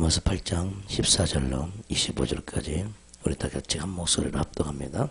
로마서 8장 14절로 25절까지 우리 다 같이 한 목소리로 합독합니다.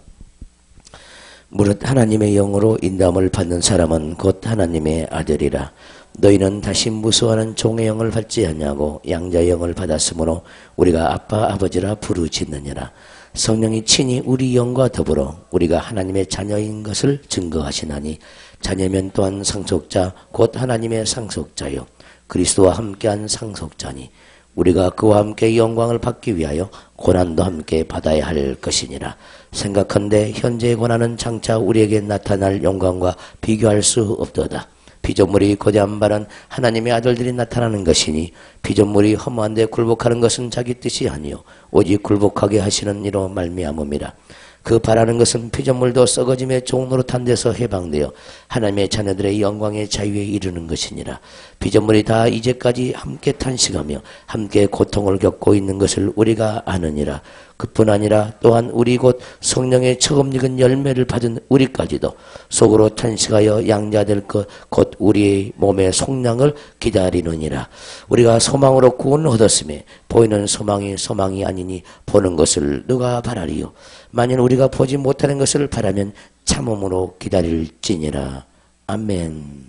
무릇 하나님의 영으로 인도함을 받는 사람은 곧 하나님의 아들이라. 너희는 다시 무수하는 종의 영을 받지 않냐고 양자의 영을 받았으므로 우리가 아빠 아버지라 부르짖느니라. 성령이 친히 우리 영과 더불어 우리가 하나님의 자녀인 것을 증거하시나니 자녀면 또한 상속자 곧 하나님의 상속자요 그리스도와 함께한 상속자니 우리가 그와 함께 영광을 받기 위하여 고난도 함께 받아야 할 것이니라. 생각한데 현재의 고난은 장차 우리에게 나타날 영광과 비교할 수 없도다. 피조물이 거대한 바는 하나님의 아들들이 나타나는 것이니 피조물이 허무한 데 굴복하는 것은 자기 뜻이 아니요 오직 굴복하게 하시는 이로 말미암음이라. 그 바라는 것은 피조물도 썩어짐의 종노릇한 데서 해방되어 하나님의 자녀들의 영광의 자유에 이르는 것이니라. 피조물이 다 이제까지 함께 탄식하며 함께 고통을 겪고 있는 것을 우리가 아느니라. 그뿐 아니라 또한 우리 곧 성령의 처음 익은 열매를 받은 우리까지도 속으로 탄식하여 양자될 것 곧 우리의 몸의 속량을 기다리느니라. 우리가 소망으로 구원을 얻었으며 보이는 소망이 아니니 보는 것을 누가 바라리요. 만일 우리가 보지 못하는 것을 바라면 참음으로 기다릴지니라. 아멘.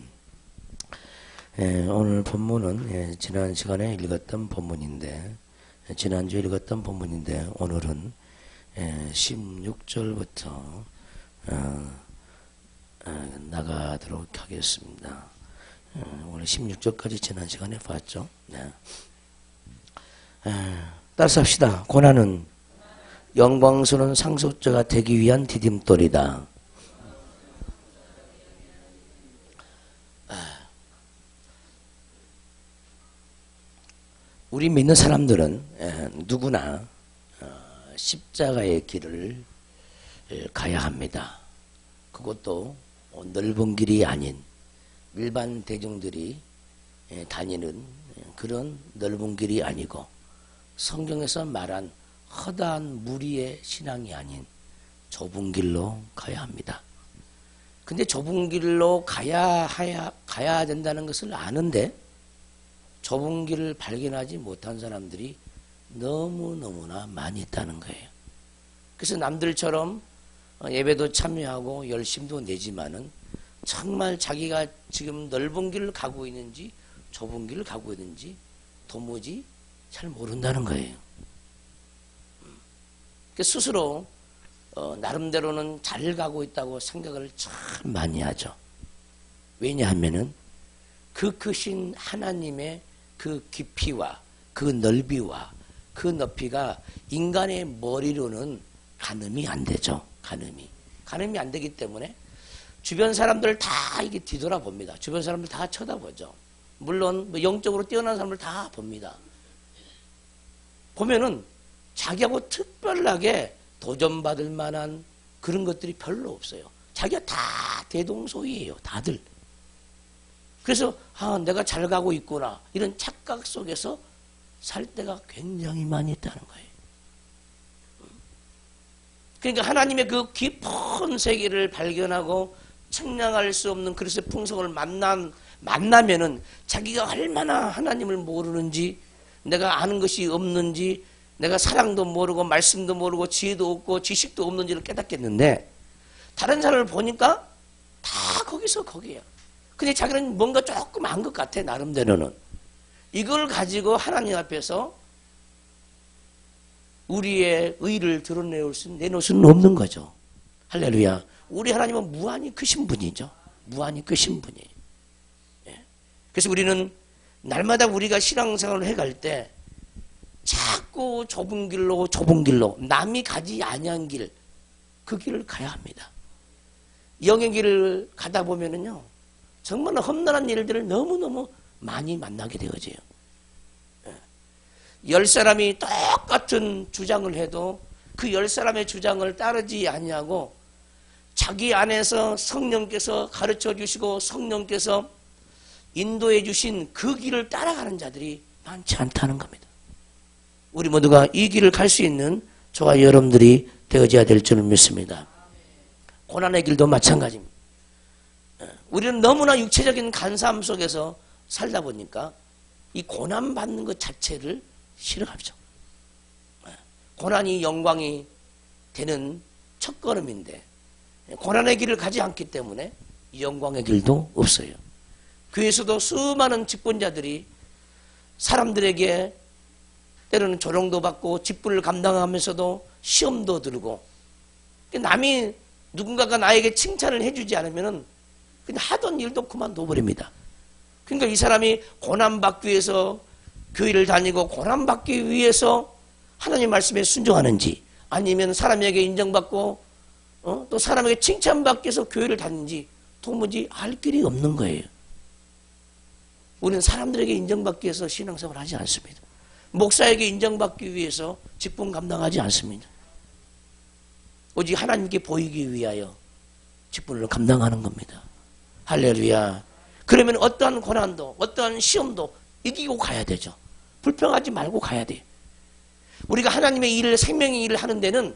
오늘 본문은 지난 시간에 읽었던 본문인데 지난주에 읽었던 본문인데 오늘은 16절부터 나가도록 하겠습니다. 오늘 16절까지 지난 시간에 봤죠. 네. 따라서 합시다. 고난은 영광스러운 상속자가 되기 위한 디딤돌이다. 우리 믿는 사람들은 누구나 십자가의 길을 가야 합니다. 그것도 넓은 길이 아닌 일반 대중들이 다니는 그런 넓은 길이 아니고 성경에서 말한 허다한 무리의 신앙이 아닌 좁은 길로 가야 합니다. 근데 좁은 길로 가야 된다는 것을 아는데 좁은 길을 발견하지 못한 사람들이 너무너무나 많이 있다는 거예요. 그래서 남들처럼 예배도 참여하고 열심도 내지만은 정말 자기가 지금 넓은 길을 가고 있는지 좁은 길을 가고 있는지 도무지 잘 모른다는 거예요. 스스로 나름대로는 잘 가고 있다고 생각을 참 많이 하죠. 왜냐하면은 그 크신 하나님의 그 깊이와 그 넓이와 그 높이가 인간의 머리로는 가늠이 안 되죠. 가늠이 안 되기 때문에 주변 사람들 다 이게 뒤돌아봅니다. 주변 사람들 다 쳐다보죠. 물론 뭐 영적으로 뛰어난 사람들 다 봅니다. 보면은 자기하고 특별하게 도전받을 만한 그런 것들이 별로 없어요. 자기가 다 대동소이해요. 다들. 그래서 내가 잘 가고 있구나 이런 착각 속에서 살 때가 굉장히 많이 있다는 거예요. 그러니까 하나님의 그 깊은 세계를 발견하고 측량할 수 없는 그리스도의 풍성을 만나면은 자기가 얼마나 하나님을 모르는지 내가 아는 것이 없는지 내가 사랑도 모르고 말씀도 모르고 지혜도 없고 지식도 없는지를 깨닫겠는데 다른 사람을 보니까 다 거기에요. 근데 자기는 뭔가 조금 안 것 같아 나름대로는. 이걸 가지고 하나님 앞에서 우리의 의를 내놓을 수는 없는 거죠. 할렐루야. 우리 하나님은 무한히 크신 분이죠. 무한히 크신 분이에요. 그래서 우리는 날마다 우리가 신앙생활을 해갈 때 자꾸 좁은 길로 남이 가지 아니한 길, 그 길을 가야 합니다. 영의 길을 가다 보면은요 정말 험난한 일들을 너무너무 많이 만나게 되어져요. 10사람이 똑같은 주장을 해도 그 10사람의 주장을 따르지 아니하고 자기 안에서 성령께서 가르쳐 주시고 성령께서 인도해 주신 그 길을 따라가는 자들이 많지 않다는 겁니다. 우리 모두가 이 길을 갈 수 있는 저와 여러분들이 되어져야 될 줄 믿습니다. 고난의 길도 마찬가지입니다. 우리는 너무나 육체적인 간사함 속에서 살다 보니까 이 고난받는 것 자체를 싫어하죠. 고난이 영광이 되는 첫걸음인데 고난의 길을 가지 않기 때문에 영광의 길도 없어요. 교회에서도 수많은 직분자들이 사람들에게 때로는 조롱도 받고 직분을 감당하면서도 시험도 들고, 남이 누군가가 나에게 칭찬을 해주지 않으면 그냥 하던 일도 그만둬 버립니다. 그러니까 이 사람이 고난받기 위해서 교회를 다니고 고난받기 위해서 하나님 말씀에 순종하는지, 아니면 사람에게 인정받고 또 사람에게 칭찬받기 위해서 교회를 다니는지 도무지 알 길이 없는 거예요. 우리는 사람들에게 인정받기 위해서 신앙생활을 하지 않습니다. 목사에게 인정받기 위해서 직분 감당하지 않습니다. 오직 하나님께 보이기 위하여 직분을 감당하는 겁니다. 할렐루야. 그러면 어떠한 고난도 어떠한 시험도 이기고 가야 되죠. 불평하지 말고 가야 돼요. 우리가 하나님의 일을, 생명의 일을 하는 데는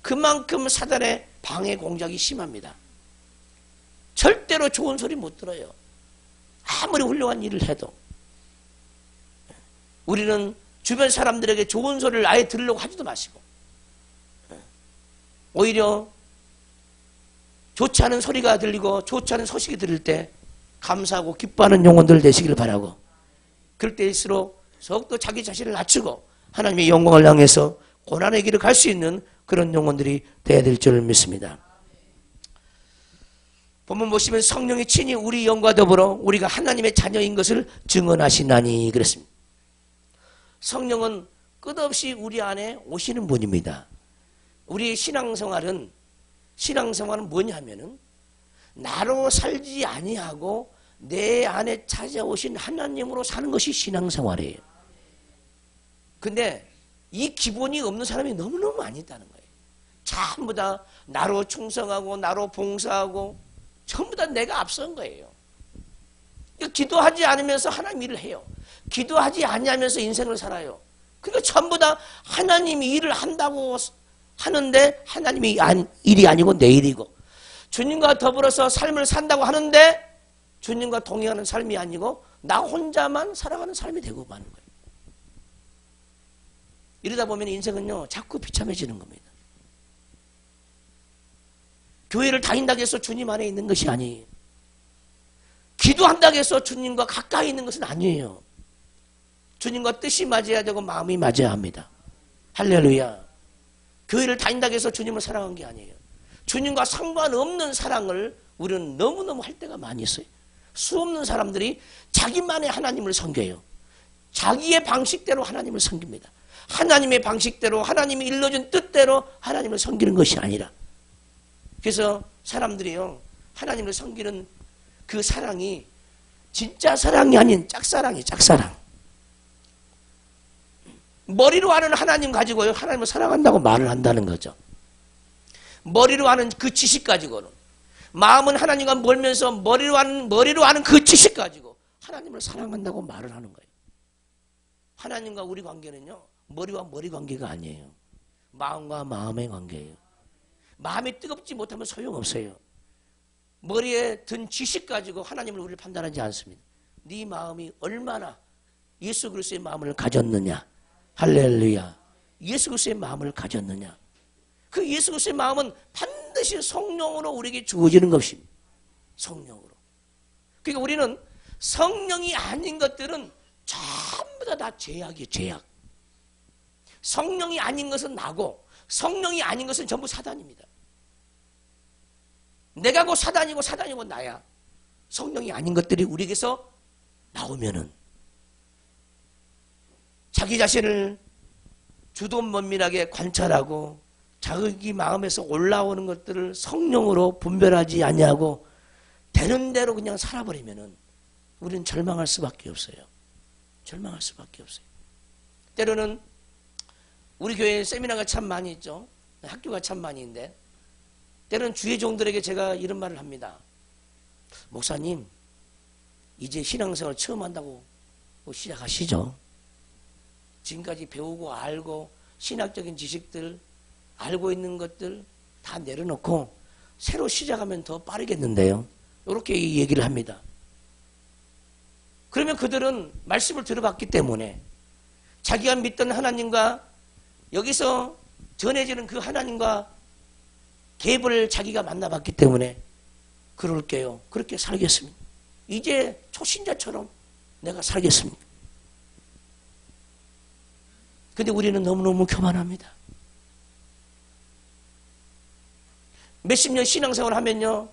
그만큼 사단의 방해 공작이 심합니다. 절대로 좋은 소리 못 들어요. 아무리 훌륭한 일을 해도. 우리는 주변 사람들에게 좋은 소리를 아예 들으려고 하지도 마시고, 오히려 좋지 않은 소리가 들리고 좋지 않은 소식이 들을 때 감사하고 기뻐하는 영혼들 되시길 바라고, 그럴 때일수록 더욱더 자기 자신을 낮추고 하나님의 영광을 향해서 고난의 길을 갈 수 있는 그런 영혼들이 되어야 될 줄 믿습니다. 본문 보시면 성령이 친히 우리 영과 더불어 우리가 하나님의 자녀인 것을 증언하시나니 그랬습니다. 성령은 끝없이 우리 안에 오시는 분입니다. 우리의 신앙생활은 뭐냐 하면은 나로 살지 아니하고 내 안에 찾아오신 하나님으로 사는 것이 신앙생활이에요. 근데 이 기본이 없는 사람이 너무너무 많이 있다는 거예요. 전부 다 나로 충성하고 나로 봉사하고 전부 다 내가 앞선 거예요. 기도하지 않으면서 하나님 일을 해요. 기도하지 않으면서 인생을 살아요. 그러니까 전부 다 하나님이 일을 한다고 하는데 하나님이 일이 아니고 내 일이고, 주님과 더불어서 삶을 산다고 하는데 주님과 동행하는 삶이 아니고 나 혼자만 살아가는 삶이 되고 마는 거예요. 이러다 보면 인생은요 자꾸 비참해지는 겁니다. 교회를 다닌다고 해서 주님 안에 있는 것이 아니에요. 기도한다고 해서 주님과 가까이 있는 것은 아니에요. 주님과 뜻이 맞아야 되고 마음이 맞아야 합니다. 할렐루야. 교회를 다닌다고 해서 주님을 사랑한 게 아니에요. 주님과 상관없는 사랑을 우리는 너무너무 할 때가 많이 있어요. 수없는 사람들이 자기만의 하나님을 섬겨요. 자기의 방식대로 하나님을 섬깁니다. 하나님의 방식대로, 하나님이 일러준 뜻대로 하나님을 섬기는 것이 아니라, 그래서 사람들이요 하나님을 섬기는 그 사랑이 진짜 사랑이 아닌 짝사랑이에요. 짝사랑. 머리로 아는 하나님 가지고요 하나님을 사랑한다고 말을 한다는 거죠. 머리로 아는 그 지식 가지고는, 마음은 하나님과 멀면서 머리로 아는 그 지식 가지고 하나님을 사랑한다고 말을 하는 거예요. 하나님과 우리 관계는요 머리와 머리 관계가 아니에요. 마음과 마음의 관계예요. 마음이 뜨겁지 못하면 소용없어요. 머리에 든 지식 가지고 하나님을 우리를 판단하지 않습니다. 네 마음이 얼마나 예수 그리스도의 마음을 가졌느냐. 할렐루야. 예수 그리스도의 마음을 가졌느냐. 그 예수 그리스도의 마음은 반드시 성령으로 우리에게 주어지는 것입니다. 성령으로. 그러니까 우리는 성령이 아닌 것들은 전부 다 죄악이에요. 죄악. 성령이 아닌 것은 나고 성령이 아닌 것은 전부 사단입니다. 내가 곧 사단이고 사단이 곧 나야. 성령이 아닌 것들이 우리에게서 나오면은 자기 자신을 주도면밀하게 관찰하고 자기 마음에서 올라오는 것들을 성령으로 분별하지 아니하고 되는 대로 그냥 살아버리면은 우리는 절망할 수밖에 없어요. 절망할 수밖에 없어요. 때로는 우리 교회에 세미나가 참 많이 있죠. 학교가 참 많이 있는데 때로는 주의 종들에게 제가 이런 말을 합니다. 목사님, 이제 신앙생활 처음 한다고 시작하시죠. 지금까지 배우고 알고 신학적인 지식들, 알고 있는 것들 다 내려놓고 새로 시작하면 더 빠르겠는데요. 이렇게 얘기를 합니다. 그러면 그들은 말씀을 들어봤기 때문에 자기가 믿던 하나님과 여기서 전해지는 그 하나님과 갭을 자기가 만나봤기 때문에 그럴게요. 그렇게 살겠습니다. 이제 초신자처럼 내가 살겠습니다. 근데 우리는 너무너무 교만합니다. 몇십 년 신앙생활을 하면요,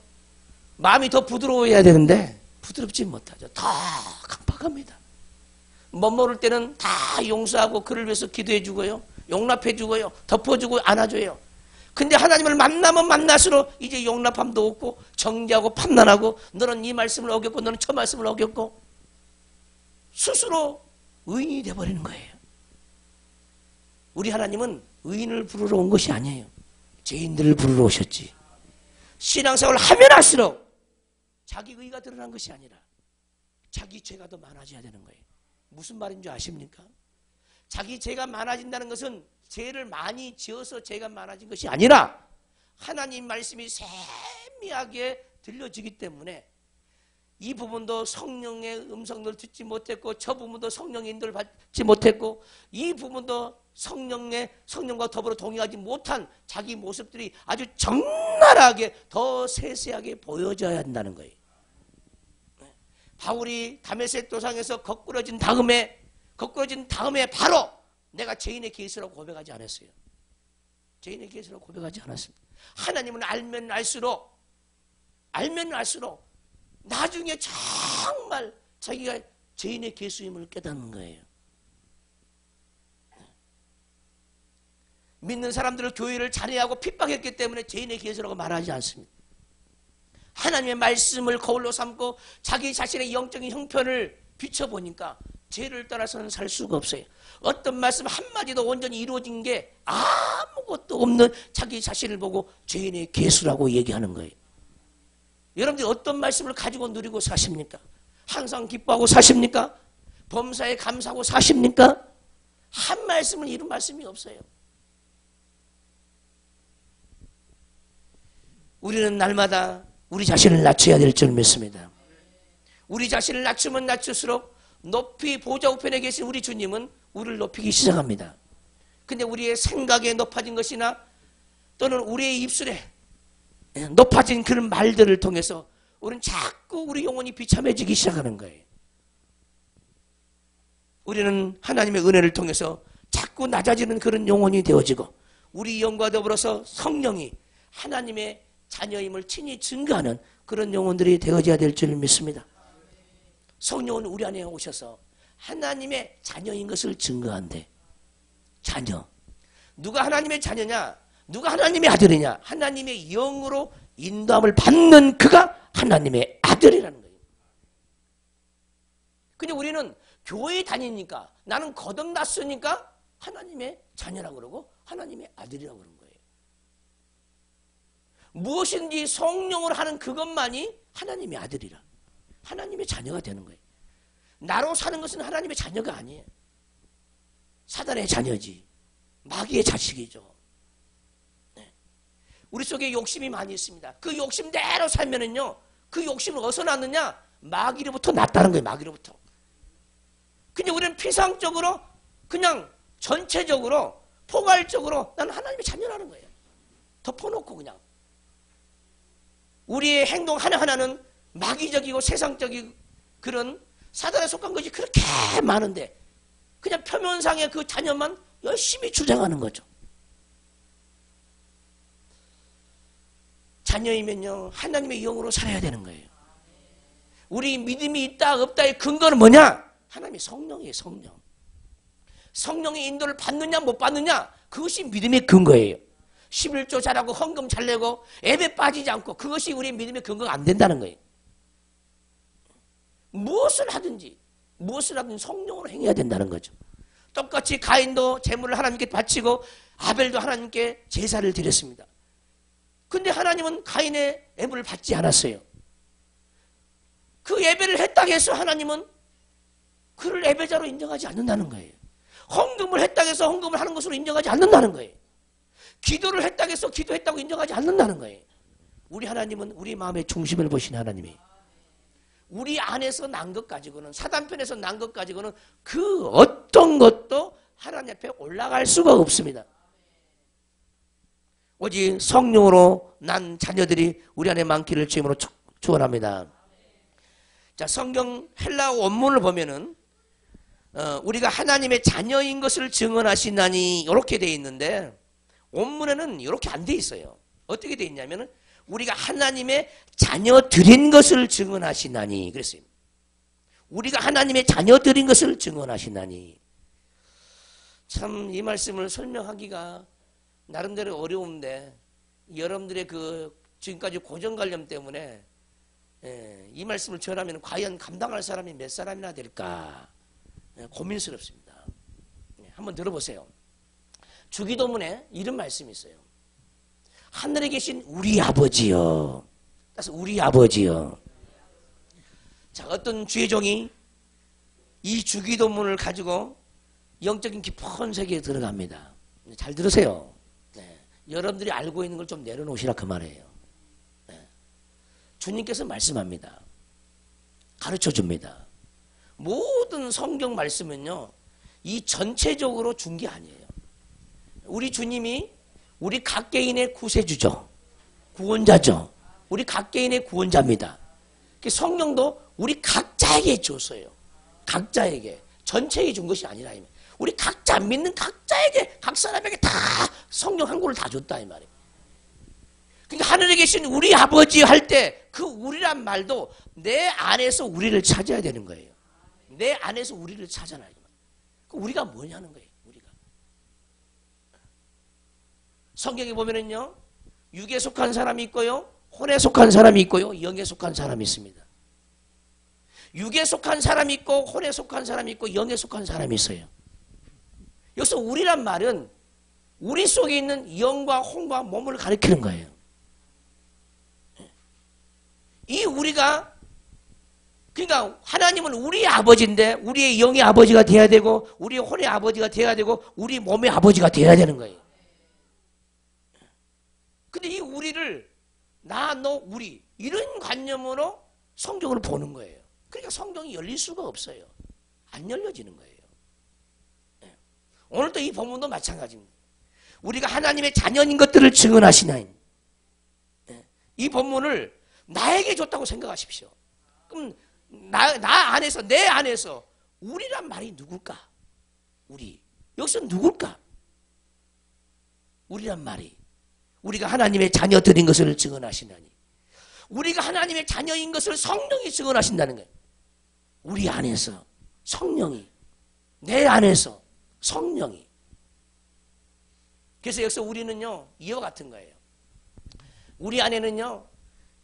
마음이 더 부드러워야 되는데 부드럽지 못하죠. 더 강팍합니다. 못 모를 때는 다 용서하고 그를 위해서 기도해 주고요, 용납해 주고요, 덮어주고 안아줘요. 근데 하나님을 만나면 만날수록 이제 용납함도 없고 정죄하고 판단하고 너는 이 말씀을 어겼고 너는 저 말씀을 어겼고 스스로 의인이 돼버리는 거예요. 우리 하나님은 의인을 부르러 온 것이 아니에요. 죄인들을 부르러 오셨지. 신앙생활을 하면 할수록 자기 의가 드러난 것이 아니라 자기 죄가 더 많아져야 되는 거예요. 무슨 말인 줄 아십니까? 자기 죄가 많아진다는 것은 죄를 많이 지어서 죄가 많아진 것이 아니라 하나님 말씀이 세미하게 들려지기 때문에 이 부분도 성령의 음성을 듣지 못했고 저 부분도 성령의 인도를 받지 못했고 이 부분도 성령과 더불어 동의하지 못한 자기 모습들이 아주 적나라하게 더 세세하게 보여져야 한다는 거예요. 바울이 다메섹 도상에서 거꾸러진 다음에 바로 내가 죄인의 계수라고 고백하지 않았어요. 죄인의 계수라고 고백하지 않았습니다. 하나님은 알면 알수록 나중에 정말 자기가 죄인의 계수임을 깨닫는 거예요. 믿는 사람들을 교회를 잔해하고 핍박했기 때문에 죄인의 계수라고 말하지 않습니다. 하나님의 말씀을 거울로 삼고 자기 자신의 영적인 형편을 비춰보니까 죄를 따라서는 살 수가 없어요. 어떤 말씀 한마디도 온전히 이루어진 게 아무것도 없는 자기 자신을 보고 죄인의 계수라고 얘기하는 거예요. 여러분들이 어떤 말씀을 가지고 누리고 사십니까? 항상 기뻐하고 사십니까? 범사에 감사하고 사십니까? 한 말씀은 이룬 말씀이 없어요. 우리는 날마다 우리 자신을 낮춰야 될 줄 믿습니다. 우리 자신을 낮추면 낮출수록 높이 보좌 우편에 계신 우리 주님은 우리를 높이기 시작합니다. 근데 우리의 생각에 높아진 것이나 또는 우리의 입술에 높아진 그런 말들을 통해서 우리는 자꾸 우리 영혼이 비참해지기 시작하는 거예요. 우리는 하나님의 은혜를 통해서 자꾸 낮아지는 그런 영혼이 되어지고 우리 영과 더불어서 성령이 하나님의 자녀임을 친히 증거하는 그런 영혼들이 되어져야 될 줄 믿습니다. 성령은 우리 안에 오셔서 하나님의 자녀인 것을 증거한대. 자녀. 누가 하나님의 자녀냐? 누가 하나님의 아들이냐? 하나님의 영으로 인도함을 받는 그가 하나님의 아들이라는 거예요. 근데 우리는 교회에 다니니까 나는 거듭났으니까 하나님의 자녀라고 그러고 하나님의 아들이라고 그러는 거예요. 무엇인지 성령으로 하는 그것만이 하나님의 아들이라. 하나님의 자녀가 되는 거예요. 나로 사는 것은 하나님의 자녀가 아니에요. 사단의 자녀지. 마귀의 자식이죠. 네. 우리 속에 욕심이 많이 있습니다. 그 욕심대로 살면은요, 그 욕심은 어디서 났느냐? 마귀로부터 났다는 거예요. 마귀로부터. 근데 우리는 피상적으로 그냥 전체적으로 포괄적으로 나는 하나님의 자녀라는 거예요. 덮어놓고 그냥. 우리의 행동 하나하나는 마귀적이고 세상적이고 그런 사단에 속한 것이 그렇게 많은데 그냥 표면상의 그 자녀만 열심히 주장하는 거죠. 자녀이면요 하나님의 영으로 살아야 되는 거예요. 우리 믿음이 있다 없다의 근거는 뭐냐? 하나님의 성령이에요. 성령. 성령의 인도를 받느냐 못 받느냐 그것이 믿음의 근거예요. 11조 잘하고 헌금 잘 내고 앱에 빠지지 않고 그것이 우리의 믿음의 근거가 안 된다는 거예요. 무엇을 하든지 성령으로 행해야 된다는 거죠. 똑같이 가인도 제물을 하나님께 바치고 아벨도 하나님께 제사를 드렸습니다. 근데 하나님은 가인의 예물을 받지 않았어요. 그 예배를 했다고 해서 하나님은 그를 예배자로 인정하지 않는다는 거예요. 헌금을 했다고 해서 헌금을 하는 것으로 인정하지 않는다는 거예요. 기도를 했다고 해서 기도했다고 인정하지 않는다는 거예요. 우리 하나님은 우리 마음의 중심을 보신 하나님이에요. 우리 안에서 난 것 가지고는, 사단편에서 난 것 가지고는 그 어떤 것도 하나님 앞에 올라갈 수가 없습니다. 오직 성령으로 난 자녀들이 우리 안에 많기를 주님으로 축원합니다. 자, 성경 헬라어 원문을 보면은 우리가 하나님의 자녀인 것을 증언하시나니 이렇게 돼 있는데, 원문에는 이렇게 안 돼 있어요. 어떻게 돼 있냐면은 우리가 하나님의 자녀들인 것을 증언하시나니 그랬어요. 우리가 하나님의 자녀들인 것을 증언하시나니. 참 이 말씀을 설명하기가 나름대로 어려운데, 여러분들의 그 지금까지 고정관념 때문에 이 말씀을 전하면 과연 감당할 사람이 몇 사람이나 될까 고민스럽습니다. 한번 들어보세요. 주기도문에 이런 말씀이 있어요. 하늘에 계신 우리 아버지여. 따라서 우리 아버지여. 자, 어떤 주의 종이 이 주기도문을 가지고 영적인 깊은 세계에 들어갑니다. 잘 들으세요. 여러분들이 알고 있는 걸 좀 내려놓으시라 그 말이에요. 주님께서 말씀합니다. 가르쳐 줍니다. 모든 성경 말씀은요, 이 전체적으로 준 게 아니에요. 우리 주님이 우리 각개인의 구세주죠. 구원자죠. 우리 각개인의 구원자입니다. 성령도 우리 각자에게 줬어요. 각자에게. 전체에 준 것이 아니라, 우리 각자 믿는 각자에게, 각 사람에게 다 성령 한 권을 다 줬다 이 말이에요. 그러니까 하늘에 계신 우리 아버지 할 때 그 우리란 말도 내 안에서 우리를 찾아야 되는 거예요. 내 안에서 우리를 찾아놔야 돼요. 우리가 뭐냐는 거예요. 우리가. 성경에 보면은요, 육에 속한 사람이 있고요, 혼에 속한 사람이 있고요, 영에 속한 사람이 있습니다. 육에 속한 사람이 있고, 혼에 속한 사람이 있고, 영에 속한 사람이 있어요. 여기서 우리란 말은 우리 속에 있는 영과 혼과 몸을 가리키는 거예요. 이 우리가, 그러니까 하나님은 우리 아버지인데 우리의 영의 아버지가 돼야 되고, 우리의 혼의 아버지가 돼야 되고, 우리 몸의 아버지가 돼야 되는 거예요. 근데 이 우리를 나, 너, 우리 이런 관념으로 성경을 보는 거예요. 그러니까 성경이 열릴 수가 없어요. 안 열려지는 거예요. 오늘도 이 본문도 마찬가지입니다. 우리가 하나님의 자녀인 것들을 증언하시나니, 이 본문을 나에게 줬다고 생각하십시오. 그럼 나 안에서, 내 안에서 우리란 말이 누굴까? 우리. 여기서 누굴까? 우리란 말이 우리가 하나님의 자녀들인 것을 증언하시나니, 우리가 하나님의 자녀인 것을 성령이 증언하신다는 거예요. 우리 안에서 성령이, 내 안에서 성령이. 그래서 여기서 우리는요, 이와 같은 거예요. 우리 안에는요,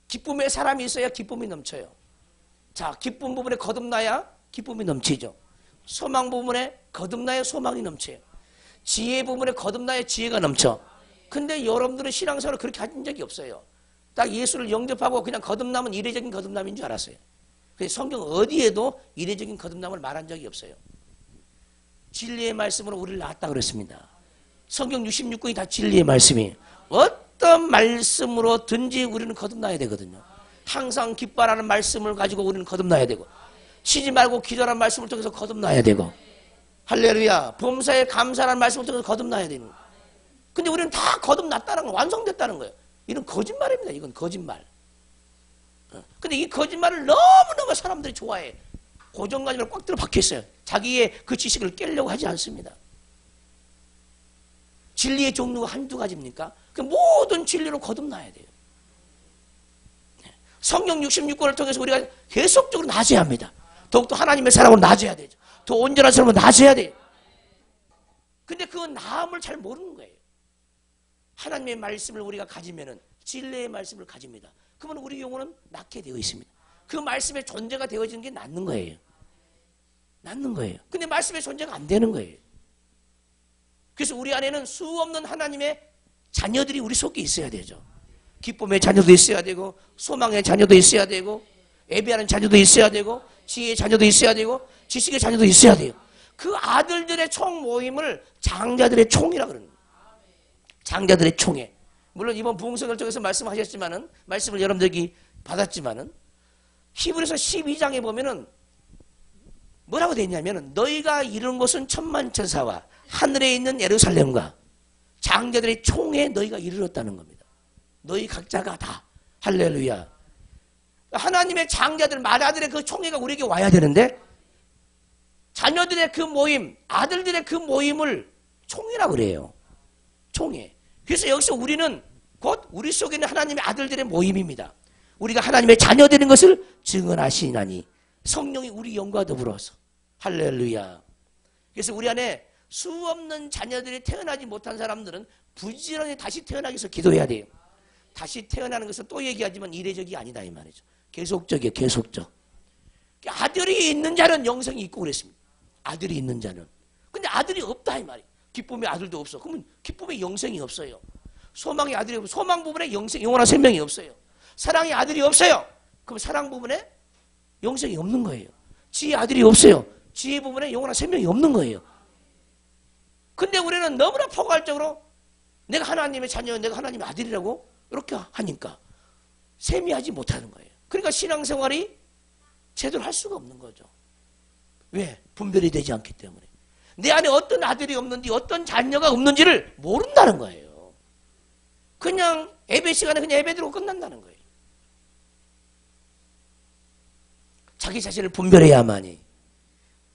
기쁨의 사람이 있어야 기쁨이 넘쳐요. 자, 기쁨 부분에 거듭나야 기쁨이 넘치죠. 소망 부분에 거듭나야 소망이 넘쳐요. 지혜 부분에 거듭나야 지혜가 넘쳐. 근데 여러분들은 신앙생활을 그렇게 하신 적이 없어요. 딱 예수를 영접하고 그냥 거듭남은 이례적인 거듭남인 줄 알았어요. 그래서 성경 어디에도 이례적인 거듭남을 말한 적이 없어요. 진리의 말씀으로 우리를 낳았다 그랬습니다. 성경 66권이 다 진리의 말씀이에요. 어떤 말씀으로든지 우리는 거듭나야 되거든요. 항상 기뻐하라는 말씀을 가지고 우리는 거듭나야 되고, 쉬지 말고 기도하라는 말씀을 통해서 거듭나야 되고, 할렐루야, 범사에 감사하라는 말씀을 통해서 거듭나야 되는 거예요. 근데 우리는 다 거듭났다는 거, 완성됐다는 거예요. 이건 거짓말입니다. 이건 거짓말. 근데 이 거짓말을 너무너무 사람들이 좋아해. 고정관념을 꽉 들어 박혀 있어요. 자기의 그 지식을 깨려고 하지 않습니다. 진리의 종류가 한두 가지입니까? 그 모든 진리로 거듭나야 돼요. 성경 66권을 통해서 우리가 계속적으로 나아져야 합니다. 더욱더 하나님의 사랑으로 나아져야 되죠. 더 온전한 사람으로 나아져야 돼요. 근데 그 나음을 잘 모르는 거예요. 하나님의 말씀을 우리가 가지면은, 진리의 말씀을 가집니다. 그러면 우리 영혼은 낳게 되어 있습니다. 그 말씀의 존재가 되어지는 게 낫는 거예요. 낫는 거예요. 근데 말씀의 존재가 안 되는 거예요. 그래서 우리 안에는 수 없는 하나님의 자녀들이 우리 속에 있어야 되죠. 기쁨의 자녀도 있어야 되고, 소망의 자녀도 있어야 되고, 예배하는 자녀도 있어야 되고, 지혜의 자녀도 있어야 되고, 지식의 자녀도 있어야 돼요. 그 아들들의 총 모임을 장자들의 총이라 그러는 거예요. 장자들의 총회. 물론 이번 부흥성을 통해서 말씀하셨지만은, 말씀을 여러분들이 받았지만은, 히브리서 12장에 보면은 뭐라고 되어 있냐면은 너희가 이룬 것은 천만천사와 하늘에 있는 예루살렘과 장자들의 총에 너희가 이르렀다는 겁니다. 너희 각자가 다. 할렐루야. 하나님의 장자들, 맏아들의 그 총회가 우리에게 와야 되는데 자녀들의 그 모임, 아들들의 그 모임을 총회라고 그래요. 총회. 그래서 여기서 우리는 곧 우리 속에 있는 하나님의 아들들의 모임입니다. 우리가 하나님의 자녀되는 것을 증언하시나니 성령이 우리 영과 더불어서. 할렐루야. 그래서 우리 안에 수없는 자녀들이 태어나지 못한 사람들은 부지런히 다시 태어나기 위해서 기도해야 돼요. 다시 태어나는 것은 또 얘기하지만 이례적이 아니다 이 말이죠. 계속적이에요. 계속적. 아들이 있는 자는 영생이 있고 그랬습니다. 아들이 있는 자는. 근데 아들이 없다 이 말이에요. 기쁨의 아들도 없어. 그러면 기쁨의 영생이 없어요. 소망의 아들이 없어요. 소망 부분에 영원한 생명이 없어요. 사랑의 아들이 없어요. 그럼 사랑 부분에 영생이 없는 거예요. 지혜 아들이 없어요. 지혜 부분에 영원한 생명이 없는 거예요. 근데 우리는 너무나 포괄적으로 내가 하나님의 자녀, 내가 하나님의 아들이라고 이렇게 하니까 세미하지 못하는 거예요. 그러니까 신앙생활이 제대로 할 수가 없는 거죠. 왜? 분별이 되지 않기 때문에. 내 안에 어떤 아들이 없는지 어떤 자녀가 없는지를 모른다는 거예요. 그냥 예배 시간에 그냥 예배 드리고 끝난다는 거예요. 자기 자신을 분별해야만이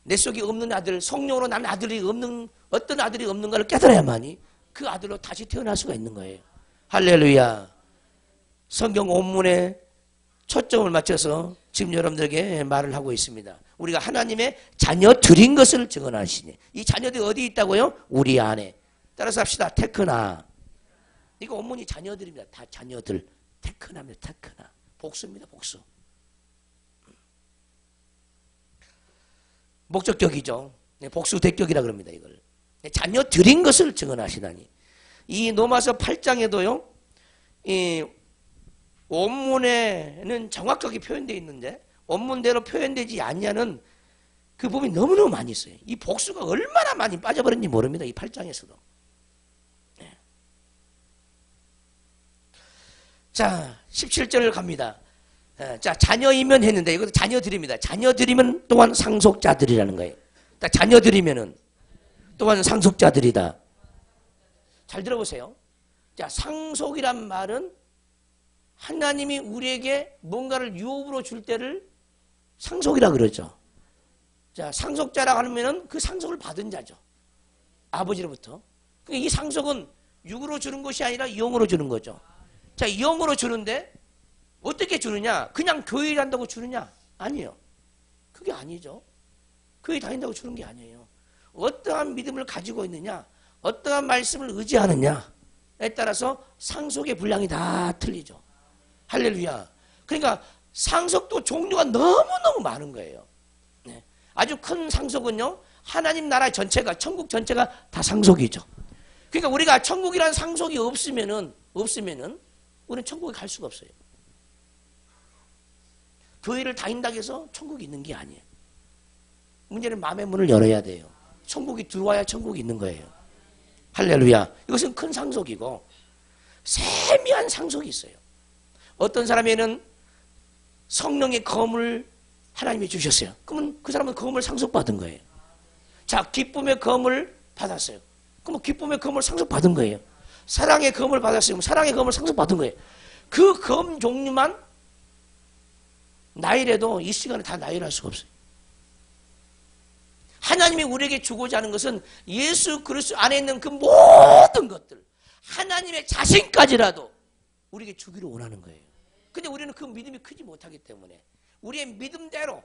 내 속에 없는 아들, 성령으로 난 아들이 없는 어떤 아들이 없는가를 깨달아야만이 그 아들로 다시 태어날 수가 있는 거예요. 할렐루야. 성경 본문에 초점을 맞춰서 지금 여러분들에게 말을 하고 있습니다. 우리가 하나님의 자녀들인 것을 증언하시니 이 자녀들이 어디 있다고요? 우리 안에. 따라서 합시다. 테크나. 이거 원문이 자녀들입니다. 다 자녀들. 테크나입니다. 테크나. 복수입니다. 복수. 목적격이죠. 복수 대격이라 그럽니다. 이걸. 자녀들인 것을 증언하시다니. 이 로마서 8장에도요. 이 원문에는 정확하게 표현되어 있는데 원문대로 표현되지 않냐는 그 부분이 너무너무 많이 있어요. 이 복수가 얼마나 많이 빠져버렸는지 모릅니다. 이 8장에서도. 네. 자, 17절을 갑니다. 자, 자녀이면 했는데 이것도 자녀들입니다. 자녀들이면 또한 상속자들이라는 거예요. 자녀들이면은 또한 상속자들이다. 잘 들어보세요. 자, 상속이란 말은 하나님이 우리에게 뭔가를 유업으로 줄 때를 상속이라 그러죠. 자, 상속자라고 하면은 그 상속을 받은 자죠. 아버지로부터. 그러니까 이 상속은 육으로 주는 것이 아니라 영으로 주는 거죠. 자, 영으로 주는데 어떻게 주느냐? 그냥 교회에 간다고 주느냐? 아니에요. 그게 아니죠. 교회 다닌다고 주는 게 아니에요. 어떠한 믿음을 가지고 있느냐? 어떠한 말씀을 의지하느냐에 따라서 상속의 분량이 다 틀리죠. 할렐루야. 그러니까 상속도 종류가 너무너무 많은 거예요. 네. 아주 큰 상속은요. 하나님 나라 전체가 천국 전체가 다 상속이죠. 그러니까 우리가 천국이라는 상속이 없으면은 우리는 천국에 갈 수가 없어요. 교회를 다닌다고 해서 천국이 있는 게 아니에요. 문제는 마음의 문을 열어야 돼요. 천국이 들어와야 천국이 있는 거예요. 할렐루야. 이것은 큰 상속이고 세미한 상속이 있어요. 어떤 사람에는 성령의 검을 하나님이 주셨어요. 그러면 그 사람은 검을 상속받은 거예요. 자, 기쁨의 검을 받았어요. 그러면 기쁨의 검을 상속받은 거예요. 사랑의 검을 받았어요. 그럼 사랑의 검을 상속받은 거예요. 그 검 종류만 나열해도 이 시간에 다 나열할 수가 없어요. 하나님이 우리에게 주고자 하는 것은 예수 그리스도 안에 있는 그 모든 것들, 하나님의 자신까지라도 우리에게 주기를 원하는 거예요. 근데 우리는 그 믿음이 크지 못하기 때문에 우리의 믿음대로